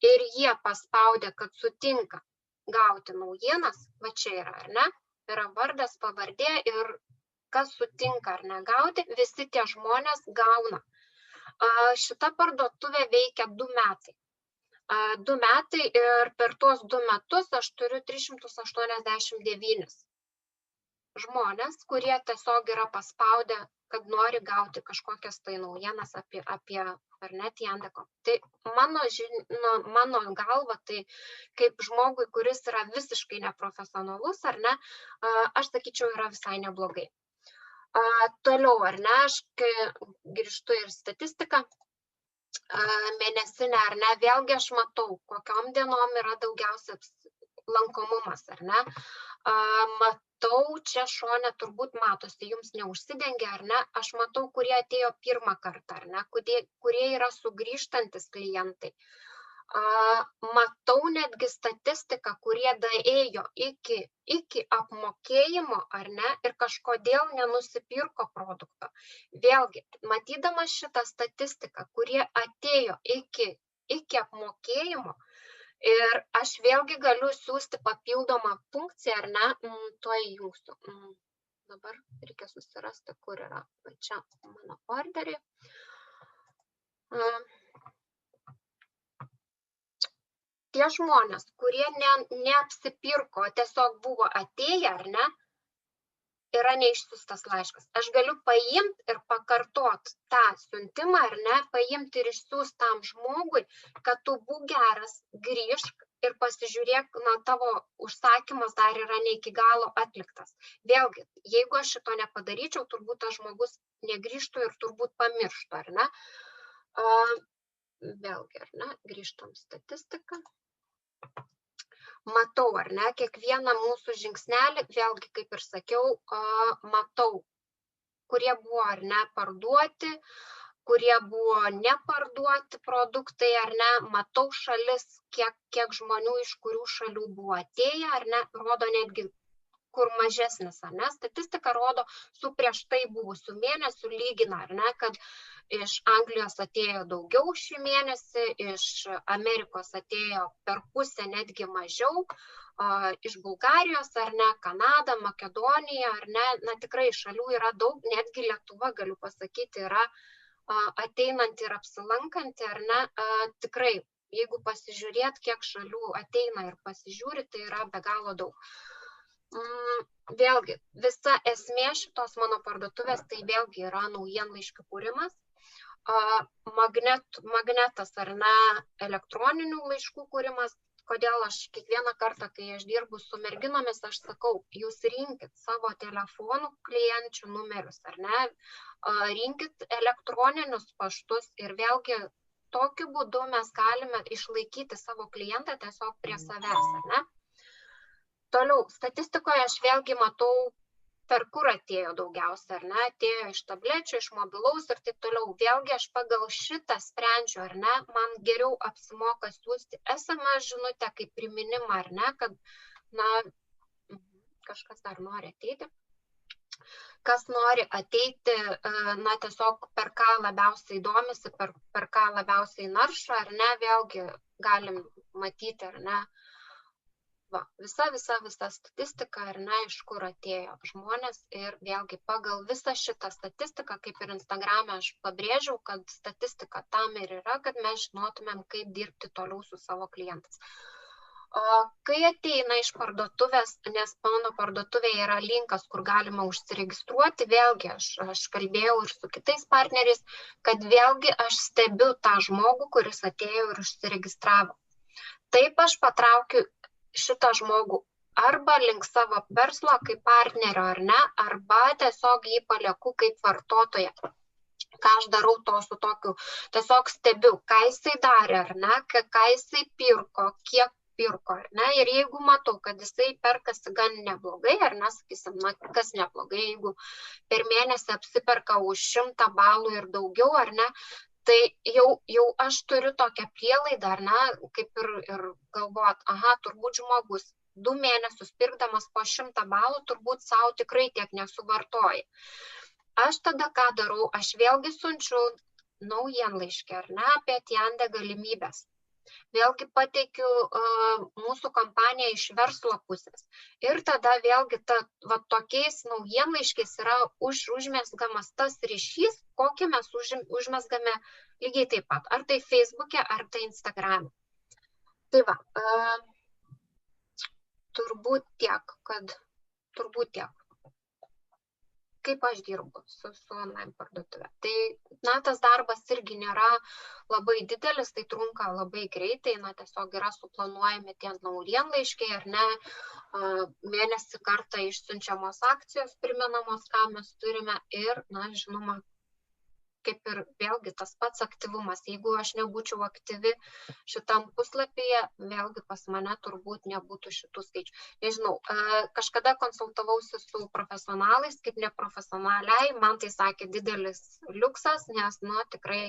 ir jie paspaudė, kad sutinka gauti naujienas, va čia yra, ar ne, yra vardas, pavardė ir kas sutinka ar negauti, visi tie žmonės gauna. Šita parduotuvė veikia 2 metai. 2 metai ir per tuos 2 metus aš turiu 389 žmonės, kurie tiesiog yra paspaudę, kad nori gauti kažkokias tai naujienas apie ar net Yandex. Tai mano galva, tai kaip žmogui, kuris yra visiškai neprofesionalus, ar ne, aš sakyčiau, yra visai neblogai. Toliau, ar ne, aš grįžtu ir statistiką. Mėnesinė, ar ne, vėlgi aš matau, kokiom dienom yra daugiausia lankomumas, ar ne. Matau, čia šone turbūt matosi, jums neužsidengia, ar ne, aš matau, kurie atėjo pirmą kartą, ar ne, kurie yra sugrįžtantis klientai. Matau netgi statistiką, kurie daėjo iki apmokėjimo, ar ne, ir kažkodėl nenusipirko produkto. Vėlgi, matydama šitą statistiką, kurie atėjo iki apmokėjimo, ir aš vėlgi galiu siūsti papildomą funkciją, ar ne, tuoj įjungsiu. Dabar reikia susirasti, kur yra. Čia mano orderį. Tie žmonės, kurie neapsipirko, tiesiog buvo atėję, ar ne, yra neišsiųstas laiškas. Aš galiu paimti ir pakartot tą siuntimą, ar ne, paimti ir išsiųsti tam žmogui, kad tu būk geras, grįžk ir pasižiūrėk, tavo užsakymas dar yra ne iki galo atliktas. Vėlgi, jeigu aš šito nepadaryčiau, turbūt tas žmogus negrįžtų ir turbūt pamirštų, ar ne. Vėlgi, ar ne, grįžtam statistiką. Matau, ar ne, kiekvieną mūsų žingsnelį, vėlgi, kaip ir sakiau, matau, kurie buvo, ar ne, parduoti, kurie buvo neparduoti produktai, ar ne, matau šalis, kiek žmonių iš kurių šalių buvo atėję, ar ne, rodo netgi kur mažesnis, ar ne, statistika rodo su prieš tai buvusių mėnesių lygina, ar ne, kad iš Anglijos atėjo daugiau šį mėnesį, iš Amerikos atėjo per pusę netgi mažiau, iš Bulgarijos, ar ne, Kanada, Makedonija, ar ne, tikrai šalių yra daug, netgi Lietuva, galiu pasakyti, yra ateinanti ir apsilankanti, ar ne, tikrai, jeigu pasižiūrėt, kiek šalių ateina ir pasižiūri, tai yra be galo daug. Vėlgi, visa esmė šitos mano parduotuvės, tai vėlgi yra naujienlaiškių kūrimas, magnetas, ar ne, elektroninių laiškų kūrimas. Kodėl aš kiekvieną kartą, kai aš dirbu su merginomis, aš sakau, jūs rinkit savo telefonų klienčių numerius, ar ne, rinkit elektroninius paštus ir vėlgi tokiu būdu mes galime išlaikyti savo klientą tiesiog prie savęs, ar ne. Toliau, statistikoje aš vėlgi matau, per kur atėjo daugiausia, ar ne, atėjo iš tablečių, iš mobilaus ir taip toliau. Vėlgi aš pagal šitą sprendžiu, ar ne, man geriau apsimoka siūsti SMS žinutę kaip priminimą, ar ne, kad, kažkas dar nori ateiti. Kas nori ateiti, tiesiog per ką labiausiai domisi, per ką labiausiai naršo, ar ne, vėlgi galim matyti, ar ne, visa statistika, ar ne, iš kur atėjo žmonės ir vėlgi pagal visą šitą statistiką, kaip ir Instagrame aš pabrėžiau, kad statistika tam ir yra, kad mes žinotumėm, kaip dirbti toliau su savo klientais. Kai ateina iš parduotuvės, nes mano parduotuvėje yra linkas, kur galima užsiregistruoti, vėlgi aš kalbėjau ir su kitais partneriais, kad vėlgi aš stebiu tą žmogų, kuris atėjo ir užsiregistravo. Taip aš patraukiu šitą žmogų arba link savo verslo kaip partnerio, ar ne, arba tiesiog jį palieku kaip vartotoją. Ką aš darau su tokiu, tiesiog stebiu, ką jisai darė, ar ne, ką jisai pirko, kiek pirko, ar ne? Ir jeigu matau, kad jisai perkasi gan neblogai, ar ne, sakysim, na, kas neblogai, jeigu per mėnesį apsiperka už 100 balų ir daugiau, ar ne, tai jau aš turiu tokią prielaidą, ar ne, kaip ir galvot, aha, turbūt žmogus 2 mėnesius pirkdamas po 100 balų, turbūt savo tikrai tiek nesuvartoja. Aš tada ką darau, aš vėlgi siunčiu naujienlaiškį, ar ne, apie Tiande galimybės. Vėlgi pateikiu mūsų kompaniją iš verslo pusės. Ir tada vėlgi tokiais naujienlaiškiais yra užmezgamas tas ryšys, kokį mes užmezgame lygiai taip pat. Ar tai Facebook'e, ar tai Instagram'e. Tai va, turbūt tiek. Kaip aš dirbu su online parduotuvė. Tai, na, tas darbas irgi nėra labai didelis, tai trunka labai greitai, na, tiesiog yra suplanuojami tie naujienlaiškiai, ar ne, mėnesį kartą išsiunčiamos akcijos primenamos, ką mes turime ir, na, žinoma, kaip ir vėlgi tas pats aktyvumas. Jeigu aš nebūčiau aktyvi šitam puslapyje, vėlgi pas mane turbūt nebūtų šitų skaičių. Nežinau, kažkada konsultavausi su profesionalais, kaip neprofesionaliai, man tai sakė didelis liuksas, nes, na, tikrai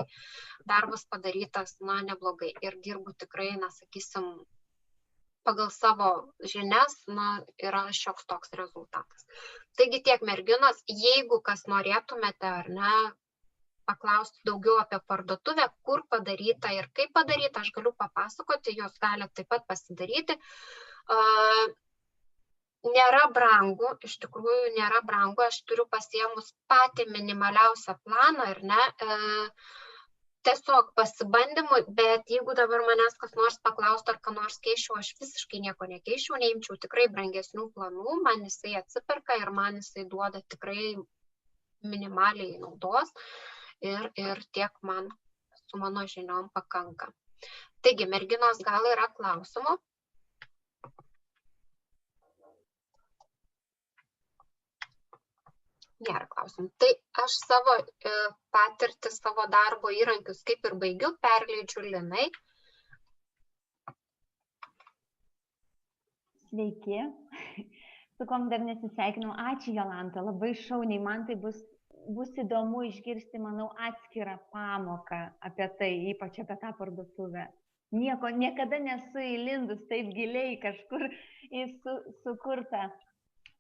darbas padarytas, na, neblogai ir dirbu tikrai, na, sakysim, pagal savo žinias, na, yra šioks toks rezultatas. Taigi tiek merginos, jeigu kas norėtumėte, ar ne, paklausti daugiau apie parduotuvę, kur padaryta ir kaip padaryta, aš galiu papasakoti, jos gali taip pat pasidaryti. Nėra brangu, iš tikrųjų nėra brangu, aš turiu pasiėmus patį minimaliausią planą, ar ne, tiesiog pasibandymui, bet jeigu dabar manęs kas nors paklaustų, ar ką nors keičiau, aš visiškai nieko nekeičiau, neimčiau tikrai brangesnių planų, man jisai atsiperka ir man jisai duoda tikrai minimaliai naudos. Ir tiek man su mano žiniom pakanka. Taigi, merginos, gal yra klausimų? Nėra klausimų. Tai aš savo patirtį, savo darbo įrankius kaip ir baigiu, perleidžiu Linai. Sveiki. Su kom dar nesisveikinau. Ačiū, Jolanta, labai šauniai. Man tai bus įdomu išgirsti, manau, atskirą pamoką apie tai, ypač apie tą parduotuvę. Niekada nesu įlindus taip giliai kažkur į sukurtą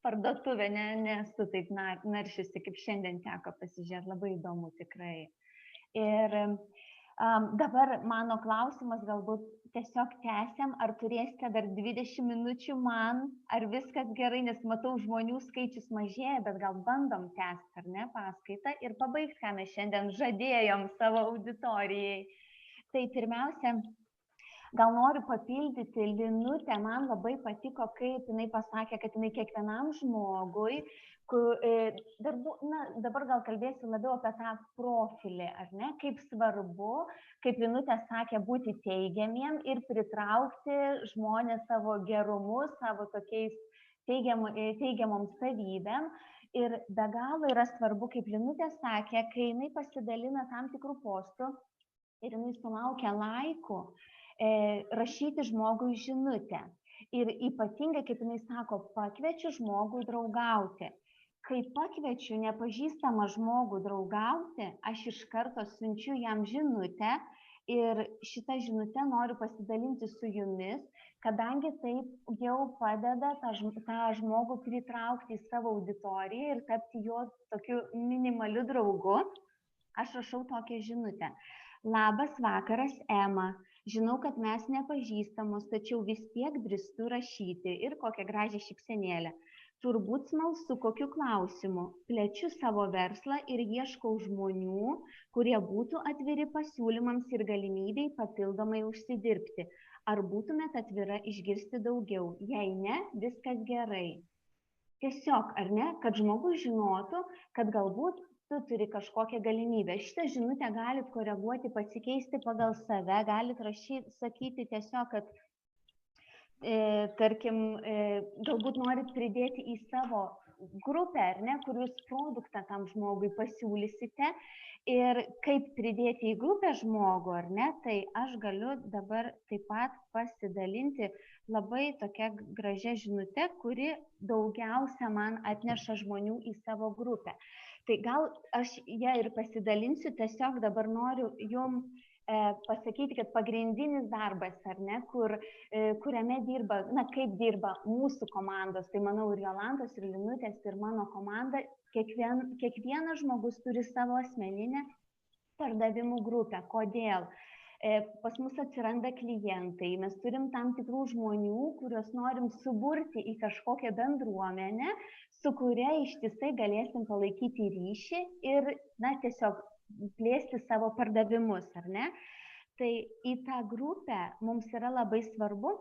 parduotuvę, nesu taip naršiusi, kaip šiandien teko pasižiūrėti, labai įdomu tikrai. Ir dabar mano klausimas galbūt tiesiog tęsiam, ar turėsite dar 20 minučių man, ar viskas gerai, nes matau žmonių skaičius mažėja, bet gal bandom tęsti, ar ne, paskaitą ir pabaigti, ką mes šiandien žadėjom savo auditorijai. Tai pirmiausia, gal noriu papildyti Linutę, man labai patiko, kaip jinai pasakė, kad jinai kiekvienam žmogui, dabar gal kalbėsiu labiau apie tą profilį, ar ne, kaip svarbu, kaip Linutė sakė, būti teigiamiem ir pritraukti žmonės savo gerumu, savo tokiais teigiamom savybėm. Ir be galo yra svarbu, kaip Linutė sakė, kai jinai pasidalina tam tikrų postų ir jinai sulaukia laikų, rašyti žmogui žinutę. Ir ypatingai, kaip jinai sako, pakviečiu žmogų draugauti. Kai pakviečiu nepažįstamą žmogų draugauti, aš iš karto siunčiu jam žinutę ir šitą žinutę noriu pasidalinti su jumis, kadangi taip jau padeda tą žmogų pritraukti į savo auditoriją ir tapti jo tokiu minimaliu draugu. Aš rašau tokią žinutę. Labas vakaras, Ema. Žinau, kad mes nepažįstamos, tačiau vis tiek drįstu rašyti ir kokią gražią šypsenėlę. Turbūt smalsu, kokiu klausimu. Plečiu savo verslą ir ieškau žmonių, kurie būtų atviri pasiūlymams ir galimybei papildomai užsidirbti. Ar būtumėt atvira išgirsti daugiau? Jei ne, viskas gerai. Tiesiog, ar ne, kad žmogus žinotų, kad galbūt tu turi kažkokią galimybę. Šitą žinutę galit koreguoti, pasikeisti pagal save, galit rašyti, sakyti tiesiog, kad tarkim, galbūt norit pridėti į savo grupę, ar ne, kur jūs produktą tam žmogui pasiūlysite ir kaip pridėti į grupę žmogų, ar ne, tai aš galiu dabar taip pat pasidalinti labai tokia gražia žinute, kuri daugiausia man atneša žmonių į savo grupę. Tai gal aš ją ir pasidalinsiu, tiesiog dabar noriu jum pasakyti, kad pagrindinis darbas, ar ne, kuriame dirba, na kaip dirba mūsų komandos, tai manau ir Jolantos, ir Linutės, ir mano komanda, kiekvienas žmogus turi savo asmeninę pardavimų grupę. Kodėl? Pas mus atsiranda klientai, mes turim tam tikrų žmonių, kuriuos norim suburti į kažkokią bendruomenę, su kuria ištisai galėsim palaikyti ryšį ir, na, tiesiog plėsti savo pardavimus, ar ne? Tai į tą grupę mums yra labai svarbu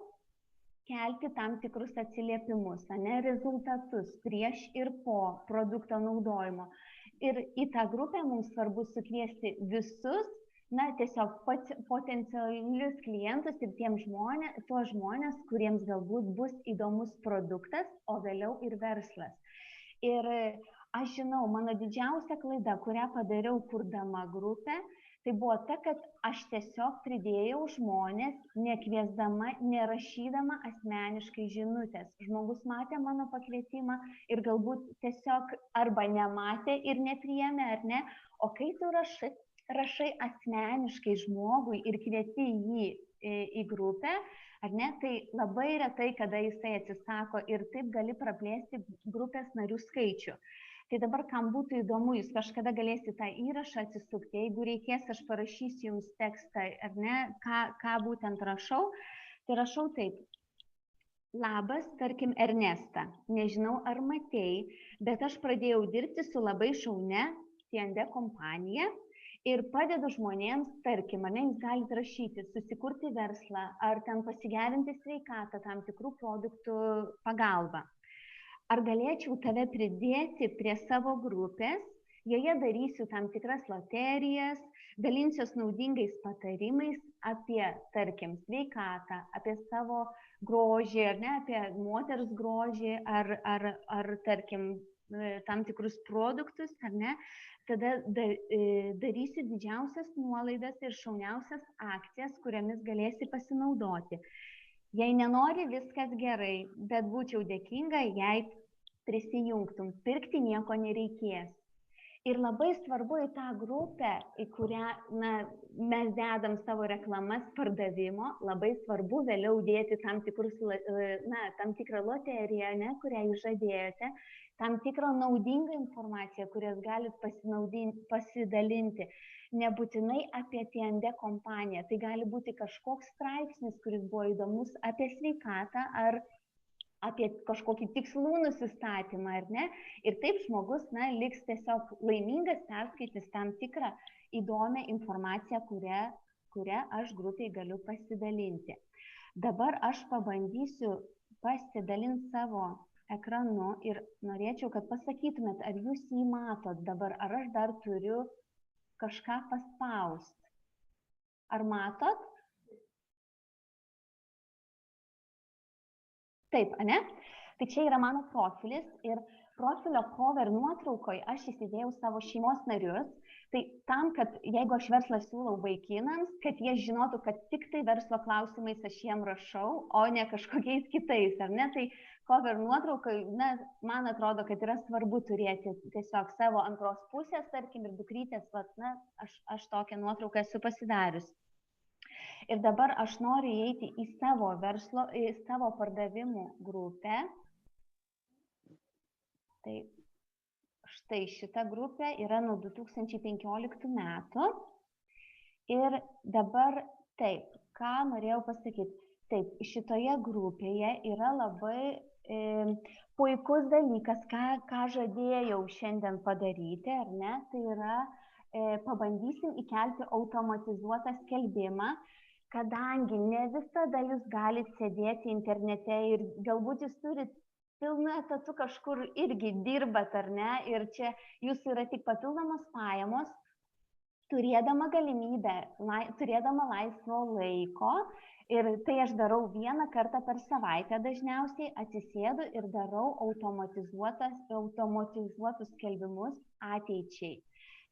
kelti tam tikrus atsiliepimus, ne, rezultatus prieš ir po produkto naudojimo. Ir į tą grupę mums svarbu sukviesti visus, na, tiesiog potencialius klientus ir tuos žmonės, kuriems galbūt bus įdomus produktas, o vėliau ir verslas. Ir aš žinau, mano didžiausia klaida, kurią padariau kurdama grupę, tai buvo ta, kad aš tiesiog pridėjau žmonės, nekviesdama, nerašydama asmeniškai žinutės. Žmogus matė mano pakvietimą ir galbūt tiesiog arba nematė ir nepriėmė, ar ne, o kai tu rašai asmeniškai žmogui ir kvieti jį į grupę, ar ne, tai labai retai, kada jisai atsisako ir taip gali praplėsti grupės narių skaičių. Tai dabar, kam būtų įdomu, jūs kažkada galėsite tą įrašą atsisukti, jeigu reikės, aš parašysiu jums tekstą, ar ne, ką būtent rašau, tai rašau taip. Labas, tarkim, Ernesta, nežinau ar matei, bet aš pradėjau dirbti su labai šaunia T&D kompanija ir padedu žmonėms, tarkim, ar ne, jūs galite rašyti, susikurti verslą ar ten pasigerinti sveikatą tam tikrų produktų pagalba. Ar galėčiau tave pridėti prie savo grupės, joje darysiu tam tikras loterijas, dalinsiuos naudingais patarimais apie, tarkim, sveikatą, apie savo grožį, ar ne, apie moters grožį, ar tarkim, tam tikrus produktus, ar ne, tada darysiu didžiausias nuolaidas ir šauniausias akcijas, kuriamis galėsi pasinaudoti. Jei nenori, viskas gerai, bet būčiau dėkinga, jei prisijungtum. Pirkti nieko nereikės. Ir labai svarbu į tą grupę, į kurią mes dedam savo reklamas pardavimo, labai svarbu vėliau dėti tam tikrą loteriją, kurią jūs žadėjote, tam tikrą naudingą informaciją, kurias galit pasidalinti. Nebūtinai apie T&D kompaniją. Tai gali būti kažkoks straipsnis, kuris buvo įdomus apie sveikatą ar apie kažkokį tikslų nusistatymą, ar ne? Ir taip žmogus, liks tiesiog laimingas, perskaitys tam tikrą įdomią informaciją, kurią aš grupiai galiu pasidalinti. Dabar aš pabandysiu pasidalinti savo ekranu ir norėčiau, kad pasakytumėt, ar jūs jį matot dabar, ar aš dar turiu kažką paspausti. Ar matot? Taip, ane? Tai čia yra mano profilis ir profilio cover nuotraukoje aš įsidėjau savo šeimos narius. Tai tam, kad jeigu aš verslą siūlau vaikinams, kad jie žinotų, kad tik tai verslo klausimais aš jiem rašau, o ne kažkokiais kitais, ar ne? Tai cover nuotraukai, man atrodo, kad yra svarbu turėti tiesiog savo antros pusės, tarkim, ir dukrytės, aš tokią nuotrauką esu pasidarius. Ir dabar aš noriu įeiti į savo verslo, į savo pardavimų grupę. Tai štai šita grupė yra nuo 2015 metų. Ir dabar taip, ką norėjau pasakyti. Taip, šitoje grupėje yra labai puikus dalykas, ką žadėjau šiandien padaryti, ar ne? Tai yra, pabandysim įkelti automatizuotą skelbimą, kadangi ne visada jūs galite sėdėti internete ir galbūt jūs turit pilnu etatu kažkur irgi dirbat, ar ne? Ir čia jūsų yra tik papildomos pajamos. turėdama galimybę, turėdama laisvo laiko, ir tai aš darau vieną kartą per savaitę dažniausiai, atsisėdu ir darau automatizuotus skelbimus ateičiai.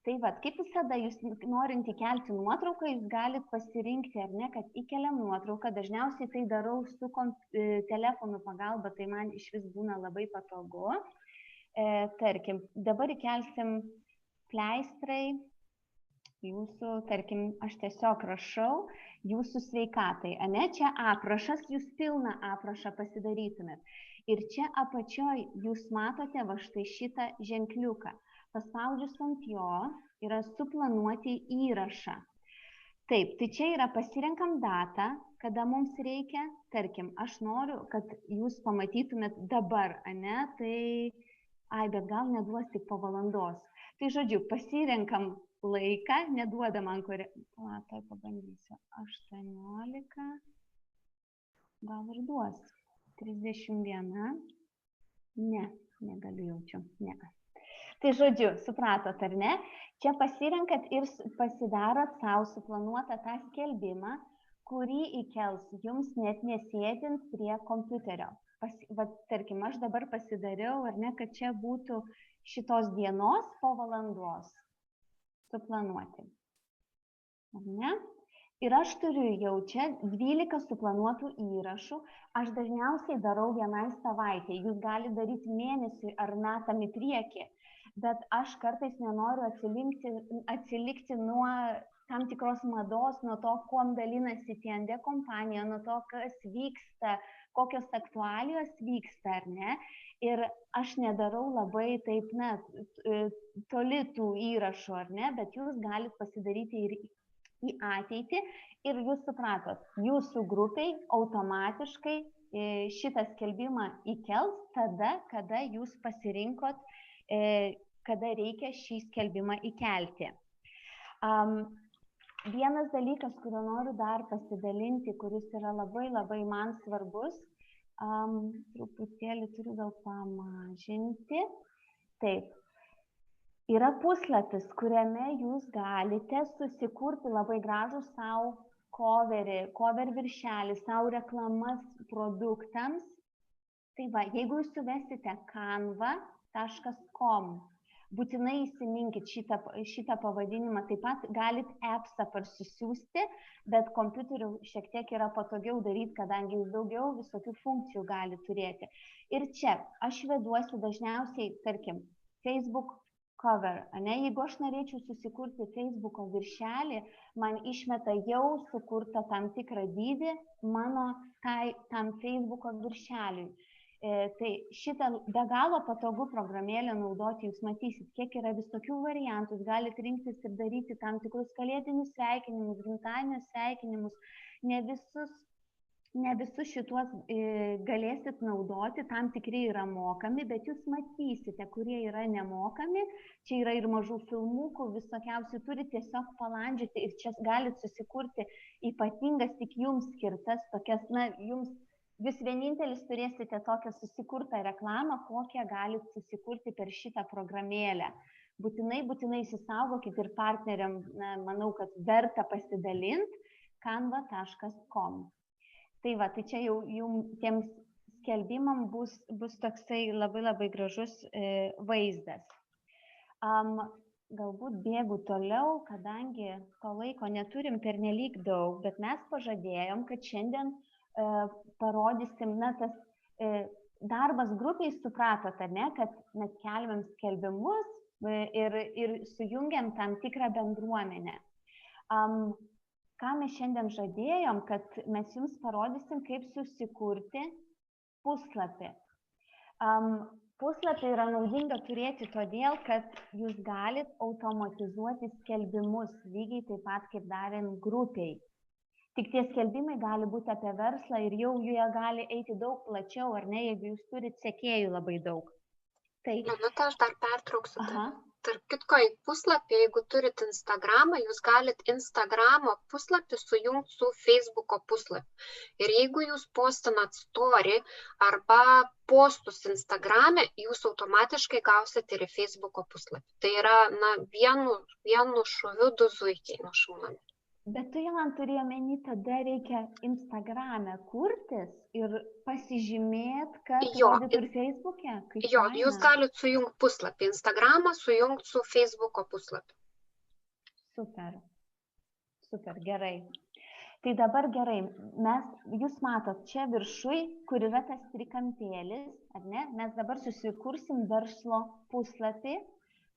Tai vat, kaip visada, jūs norint įkelti nuotrauką, jūs galit pasirinkti, ar ne, kad įkeliam nuotrauką, dažniausiai tai darau su telefonų pagalba, tai man iš vis būna labai patogu. Tarkim, dabar įkelsim pleistrai, jūsų, tarkim, aš tiesiog rašau, jūsų sveikatai, ane, čia aprašas, jūs pilną aprašą pasidarytumėt. Ir čia apačioj jūs matote va štai šitą ženkliuką. Paspaudžius ant jo yra suplanuoti įrašą. Taip, tai čia yra pasirenkam datą, kada mums reikia, tarkim, aš noriu, kad jūs pamatytumėt dabar, ane, tai, bet gal neduos tik po valandos. Tai žodžiu, pasirenkam laiką, neduoda man tai pabandysiu, 18, gal ir duos, 31, ne, negaliu jaučiu, ne. Tai žodžiu, supratot ar ne, čia pasirenkat ir pasidarot savo suplanuotą tą skelbimą, kurį įkels jums net nesėdint prie kompiuterio. Tarkim, aš dabar pasidariau, ar ne, kad čia būtų šitos dienos po valandos suplanuoti. Ar ne? Ir aš turiu jau čia 12 suplanuotų įrašų. Aš dažniausiai darau vienai savaitei. Jūs galite daryti mėnesiui ar metam į priekį. Bet aš kartais nenoriu atsilikti nuo tam tikros mados, nuo to, kuom dalinasi TND kompanija, nuo to, kas vyksta, kokios aktualijos vyksta, ar ne. Ir aš nedarau labai taip, toli tų įrašų, ar ne, bet jūs galite pasidaryti ir į ateitį. Ir jūs supratot, jūsų grupiai automatiškai šitą skelbimą įkels tada, kada jūs pasirinkot, kada reikia šį skelbimą įkelti. Vienas dalykas, kurio noriu dar pasidalinti, kuris yra labai man svarbus, truputėlį turiu gal pamažinti. Taip, yra puslapis, kuriame jūs galite susikurti labai gražų savo cover viršelį, savo reklamas produktams. Tai va, jeigu jūs suvesite canva.com, būtinai įsiminkit šitą pavadinimą, taip pat galit appsą parsisiųsti, bet kompiuteriu šiek tiek yra patogiau daryti, kadangi jūs daugiau visokių funkcijų gali turėti. Ir čia aš veduosi dažniausiai, tarkim, Facebook cover, ane? Jeigu aš norėčiau susikurti Facebooko viršelį, man išmeta jau sukurtą tam tikrą dydį mano tam Facebooko viršeliui. Tai šitą be galo patogu programėlę naudoti, jūs matysit, kiek yra visokių variantų, jūs galite rinktis ir daryti tam tikrus kalėdinius sveikinimus, gimtadienio sveikinimus, ne visus šituos galėsit naudoti, tam tikri yra mokami, bet jūs matysite, kurie yra nemokami, čia yra ir mažų filmukų, visokiausių, turite tiesiog palandžioti ir čia galite susikurti ypatingas tik jums skirtas tokias, jūs vienintelis turėsite tokią susikurtą reklamą, kokią galite susikurti per šitą programėlę. Būtinai įsisaugokit ir partneriam, manau, kad verta pasidalinti, canva.com. Tai va, tai čia jau tiems skelbimam bus toksai labai gražus vaizdas. Galbūt bėgu toliau, kadangi to laiko neturim pernelyg daug, bet mes pažadėjom, kad šiandien parodysim, tas darbas grupiai supratot, ar ne, kad mes kelbiam skelbimus ir sujungiam tam tikrą bendruomenę. Ką mes šiandien žadėjom, kad mes jums parodysim, kaip susikurti puslapį. Puslapį yra naudinga turėti todėl, kad jūs galit automatizuoti skelbimus, lygiai taip pat kaip darėm grupiai. Tik tie skelbimai gali būti apie verslą ir jau jie gali eiti daug plačiau, ar ne, jeigu jūs turite sekėjų labai daug. Minutę aš dar pertrauksiu. Tarp kitko, į puslapį, jeigu turit Instagramą, jūs galit Instagramo puslapį sujungti su Facebooko puslapiu. Ir jeigu jūs postinat story arba postus Instagrame, jūs automatiškai gausit ir į Facebooko puslapį. Tai yra, vienu šūviu du zuikiai nušaunami. Bet tu jau man turėjo meni, tada reikia Instagrame kurtis ir pasižymėti, kad rodytų ir Facebook'e. Jo, jūs galit sujungti puslapį. Instagramą sujungti su Facebooko puslapiu. Super, gerai. Tai dabar gerai, jūs matot čia viršui, kur yra tas trikampėlis, ar ne? Mes dabar susikursim verslo puslapį,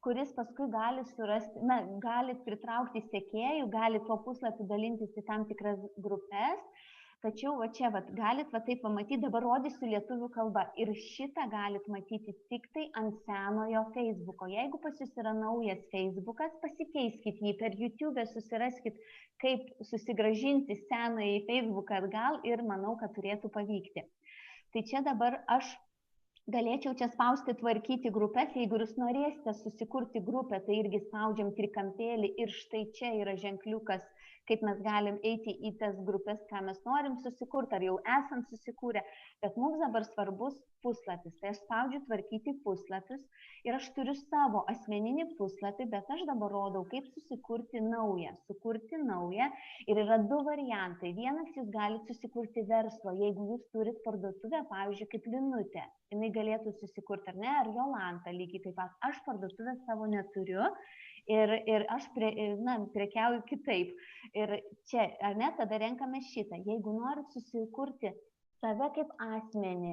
kuris paskui gali surasti, galit pritraukti sekėjų, galit tuo puslapiu dalintis į tam tikras grupės, tačiau čia galit taip pamatyti, dabar rodysiu lietuvių kalbą ir šitą galit matyti tik tai ant senojo Facebooko. Jeigu pas jūs yra naujas Facebookas, pasikeiskit jį per YouTube, susiraskit, kaip susigrąžinti senąjį Facebooką atgal ir manau, kad turėtų pavykti. Tai čia dabar aš galėčiau čia spausti tvarkyti grupės, jeigu jūs norėsite susikurti grupę, tai irgi spaudžiam trikampėlį ir štai čia yra ženkliukas, kaip mes galim eiti į tas grupės, ką mes norim susikurti, ar jau esam susikūrę, bet mums dabar svarbus puslapis. Tai aš spaudžiu tvarkyti puslapius ir aš turiu savo asmeninį puslapį, bet aš dabar rodau, kaip susikurti naują. Sukurti naują ir yra du variantai. Vienas, jūs galite susikurti verslo, jeigu jūs turit parduotuvę, pavyzdžiui, kaip Linutė. Jinai galėtų susikurti, ar ne, ar Jolanta lygiai taip pat. Aš parduotuvę savo neturiu ir aš prekiauju kitaip. Ir čia, ar ne, tada renkame šitą. Jeigu norit susikurti save kaip asmenį,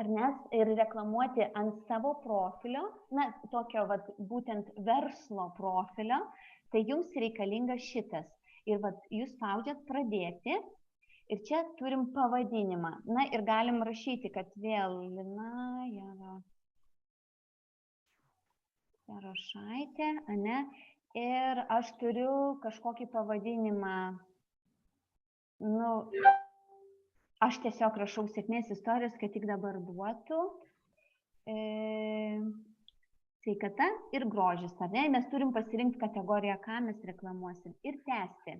ar ne, ir reklamuoti ant savo profilio, tokio būtent verslo profilio, tai jums reikalingas šitas. Ir jūs spaudžiat pradėti. Ir čia turim pavadinimą. Ir galim rašyti, kad vėl Lina Jarošaitė, ane? Ir aš turiu kažkokį pavadinimą. Aš tiesiog rašau sėkmės istorijos, kad tik dabar duotų. Sveikata ir grožis, ar ne? Mes turim pasirinkti kategoriją, ką mes reklamuosim. Ir tęsti.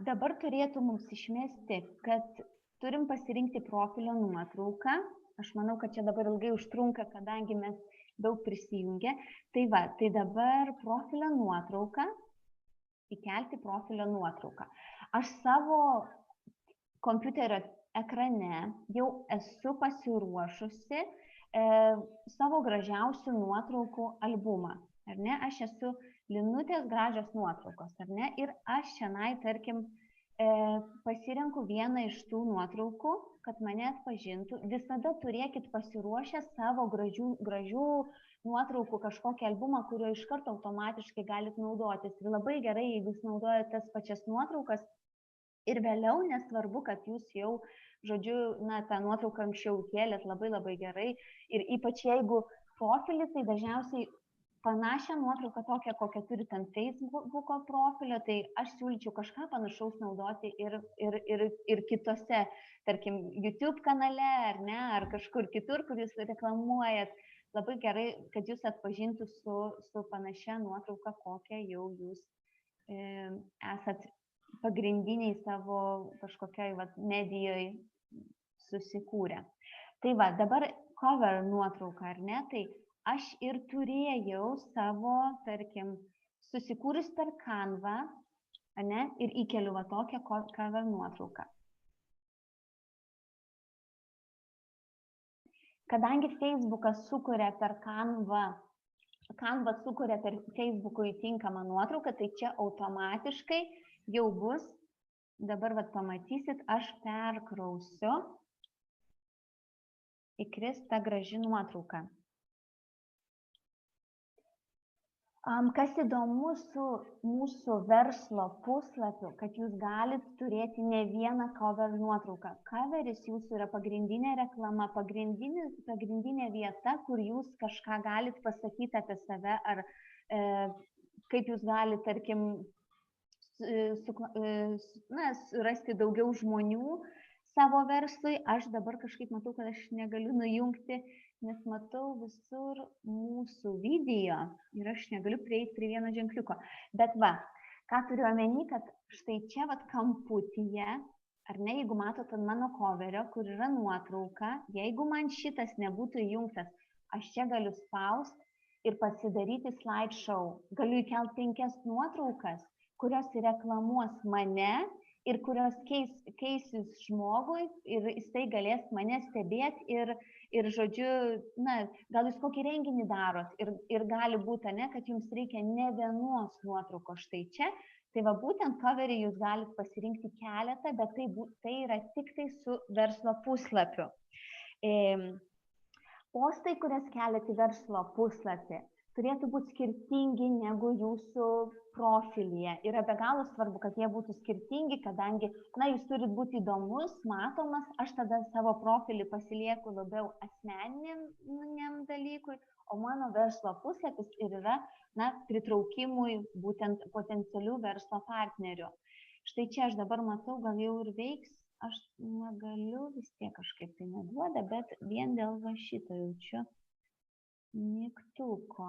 Dabar turėtų mums išmesti, kad turim pasirinkti profilio nuotrauką. Aš manau, kad čia dabar ilgai užtrunka, kadangi mes daug prisijungę. Tai dabar profilio nuotrauką, įkelti profilio nuotrauką. Aš savo kompiuterio ekrane jau esu pasiruošusi savo gražiausių nuotraukų albumą. Ar ne? Aš esu Linutės gražios nuotraukos, ar ne? Ir aš šiandien, tarkim, pasirenku vieną iš tų nuotraukų, kad mane atpažintų. Visada turėkit pasiruošę savo gražių nuotraukų kažkokį albumą, kurio iš karto automatiškai galit naudotis. Ir labai gerai, jeigu jūs naudojate tas pačias nuotraukas ir vėliau, nesvarbu, kad jūs jau, žodžiu, tą nuotrauką anksčiau kėlėt, labai gerai. Ir ypač jeigu profilį, tai dažniausiai panašią nuotrauką tokią, kokią turit ant Facebooko profilio, tai aš siūlyčiau kažką panašaus naudoti ir kitose, tarkim, YouTube kanale, ar ne, ar kažkur kitur, kur jūs reklamuojat. Labai gerai, kad jūs atpažintų su panašia nuotrauka, kokią jau jūs esat pagrindiniai savo kažkokioj medijoje susikūrę. Tai dabar cover nuotrauka, ar ne, tai aš ir turėjau savo, tarkim, susikūrus per Canva, ane, ir įkeliu tokią cover nuotrauką. Kadangi Facebookas sukuria per Canva sukuria per Facebookui tinkamą nuotrauką, tai čia automatiškai jau bus, dabar pamatysit, aš perkrausiu, įkris ta graži nuotrauka. Kas įdomu su mūsų verslo puslapiu, kad jūs galit turėti ne vieną cover nuotrauką. Coveris jūsų yra pagrindinė reklama, pagrindinė vieta, kur jūs kažką galit pasakyti apie save, ar kaip jūs galit, tarkim, rasti daugiau žmonių savo verslui. Aš dabar kažkaip matau, kad aš negaliu nujungti, nes matau visur mūsų video ir aš negaliu prieiti prie vieno ženkliuko. Bet va, ką turiu omeny, kad štai čia vat kamputyje, ar ne, jeigu matot ant mano coverio, kur yra nuotrauka, jeigu man šitas nebūtų įjungtas, aš čia galiu spausti ir pasidaryti slideshow. Galiu įkelti 5 nuotraukas, kurios reklamuos mane ir kurios keisis žmogui ir jisai galės mane stebėti ir žodžiu, na, gal jūs kokį renginį darot ir gali būti, ne, kad jums reikia ne vienos nuotraukos štai čia. Tai va būtent coverį jūs galite pasirinkti keletą, bet tai yra tik tai su verslo puslapiu. Postai, kurias keliate į verslo puslapį, turėtų būti skirtingi negu jūsų profilyje. Yra be galo svarbu, kad jie būtų skirtingi, kadangi, na, jūs turit būti įdomus, matomas, aš tada savo profilį pasilieku labiau asmeniniam dalykui, o mano verslo puslapis ir yra, na, pritraukimui būtent potencialių verslo partnerių. Štai čia aš dabar matau, gal jau ir veiks, aš negaliu, vis tiek kažkaip tai neduoda, bet vien dėl va šito jaučiu mygtuko.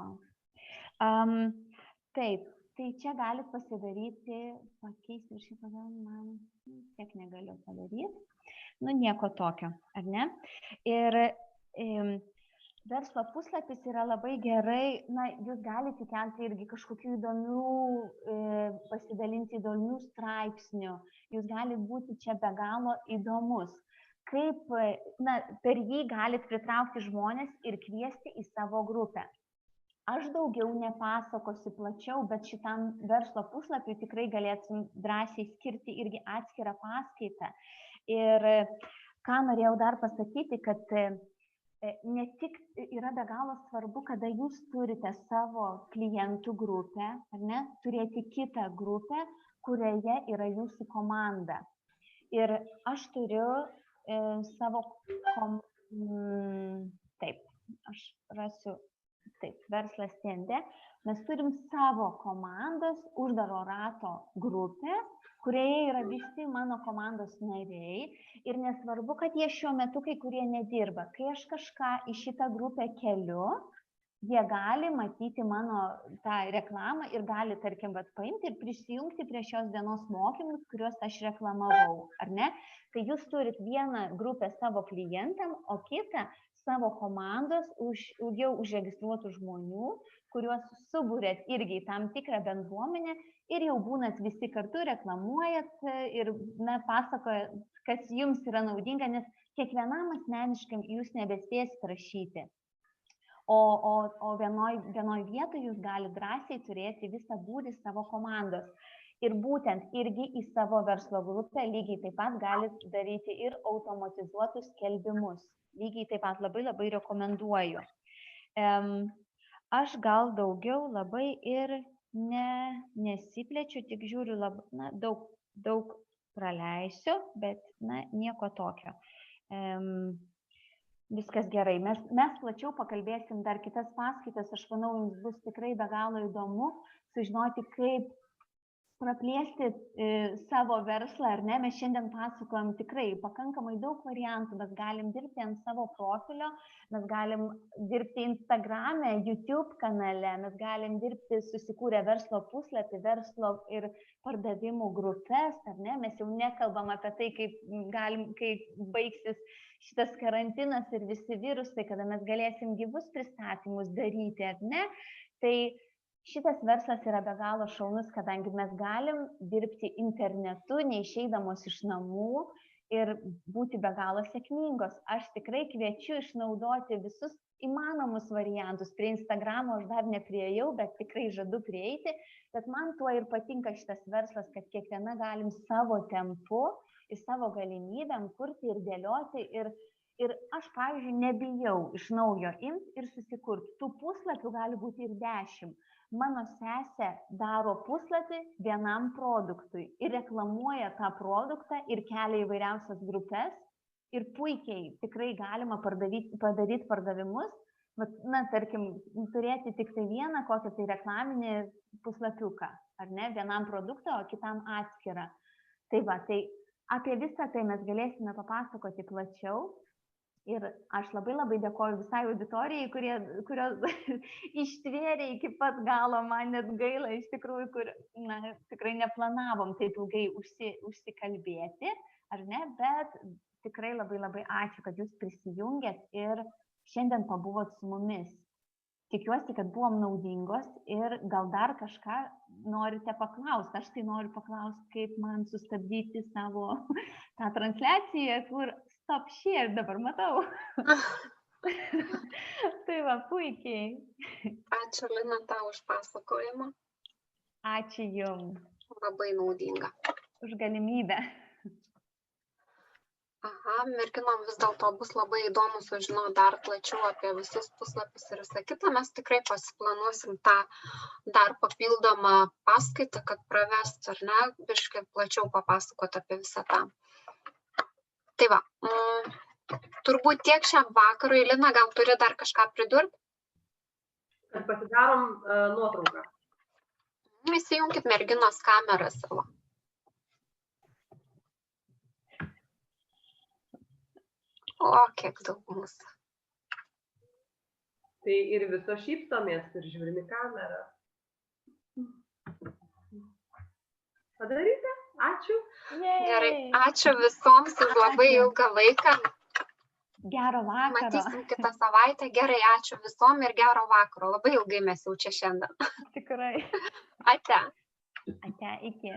Taip, tai čia galit pasidaryti, pakeisti šitą, man tiek negaliu padaryti. Nu, nieko tokio, ar ne? Ir verslo puslapis yra labai gerai, na, jūs galite įkelti irgi kažkokių įdomių, pasidalinti įdomių straipsnių, jūs galite būti čia be galo įdomus. Kaip, na, per jį galite pritraukti žmonės ir kviesti į savo grupę. Aš daugiau nepasakosiu plačiau, bet šitam verslo puslapiui tikrai galėtum drąsiai skirti irgi atskirą paskaitą. Ir ką norėjau dar pasakyti, kad ne tik yra be galo svarbu, kada jūs turite savo klientų grupę, ar ne, turėti kitą grupę, kurioje yra jūsų komanda. Ir aš turiu savo, taip, aš rasiu, taip, verslas stende, mes turim savo komandos uždaro rato grupę, kurioje yra visi mano komandos nariai ir nesvarbu, kad jie šiuo metu kai kurie nedirba. Kai aš kažką į šitą grupę keliu, jie gali matyti mano tą reklamą ir gali, tarkim, paimti ir prisijungti prie šios dienos mokymus, kuriuos aš reklamavau, ar ne? Tai jūs turit vieną grupę savo klientam, o kitą savo komandos jau užregistruotų žmonių, kuriuos subūrėt irgi į tam tikrą bendruomenę ir jau būnat visi kartu, reklamuojat ir, na, pasakojat, kas jums yra naudinga, nes kiekvienam asmeniškam jūs nebespėsit rašyti. O vienoj vietoj jūs gali drąsiai turėti visą būrį savo komandos. Ir būtent irgi į savo verslo grupę lygiai taip pat galite daryti ir automatizuotus skelbimus. Lygiai taip pat labai rekomenduoju. Aš gal daugiau labai ir nesiplečiu, tik žiūriu, daug praleisiu, bet, na, nieko tokio. Viskas gerai. Mes plačiau pakalbėsim dar kitas paskaitas. Aš manau, jums bus tikrai be galo įdomu sužinoti, kaip praplėsti savo verslą, ar ne? Mes šiandien pasakojam tikrai pakankamai daug variantų. Mes galim dirbti ant savo profilio, mes galim dirbti Instagrame, YouTube kanale, mes galim dirbti susikūrę verslo puslapį, verslo ir pardavimų grupės, ar ne? Mes jau nekalbam apie tai, kaip baigsis šitas karantinas ir visi virusai, kada mes galėsim gyvus pristatymus daryti, ar ne? Tai šitas verslas yra be galo šaunus, kadangi mes galim dirbti internetu, neišeidamos iš namų ir būti be galo sėkmingos. Aš tikrai kviečiu išnaudoti visus įmanomus variantus. Prie Instagramo aš dar nepriejau, bet tikrai žadu prieiti. Bet man tuo ir patinka šitas verslas, kad kiekviena galim savo tempu ir savo galimybėm kurti ir dėlioti. Ir aš, pavyzdžiui, nebijau iš naujo imti ir susikurti. Tų puslapių gali būti ir 10. Mano sesė daro puslapį vienam produktui ir reklamuoja tą produktą ir kelia įvairiausias grupės ir puikiai tikrai galima padaryti pardavimus, na, tarkim, turėti tik tai vieną kokią tai reklaminį puslapiuką, ar ne, vienam produktą, o kitam atskirą. Tai va, tai apie visą tai mes galėsime papasakoti plačiau. Ir aš labai dėkoju visai auditorijai, kurios ištvėrė iki pat galo, man net gaila iš tikrųjų, kur tikrai neplanavom taip ilgai užsikalbėti, ar ne, bet tikrai labai ačiū, kad jūs prisijungėt ir šiandien pabuvot su mumis. Tikiuosi, kad buvom naudingos ir gal dar kažką norite paklausti. Aš tai noriu paklausti, kaip man sustabdyti savo tą transliaciją, kur stop share dabar matau. Tai va, puikiai. Ačiū, Lina, tau už pasakojimą. Ačiū Jums. Labai naudinga. Už galimybę. Aha, merginom vis dėlto bus labai įdomu sužinoti dar plačiau apie visus puslapius ir visą kitą. Mes tikrai pasiplanuosim tą dar papildomą paskaitą, kad pravest, ar ne, biškai plačiau papasakot apie visą tą. Tai va, turbūt tiek šiam vakarui. Lina, gal turi dar kažką pridurti? Kad pasidarom nuotrauką. Įsijunkit merginos kamerą savo. O, kiek daug mūsų. Tai ir viso šypsomės ir žiūrim į kamerą. Padaryti? Ačiū. Gerai, ačiū visoms už labai ilgą laiką. Gero vakaro. Matysim kitą savaitę. Gerai, ačiū visom ir gero vakaro. Labai ilgai mes jau čia šiandien. Tikrai. Ate. Ate, iki.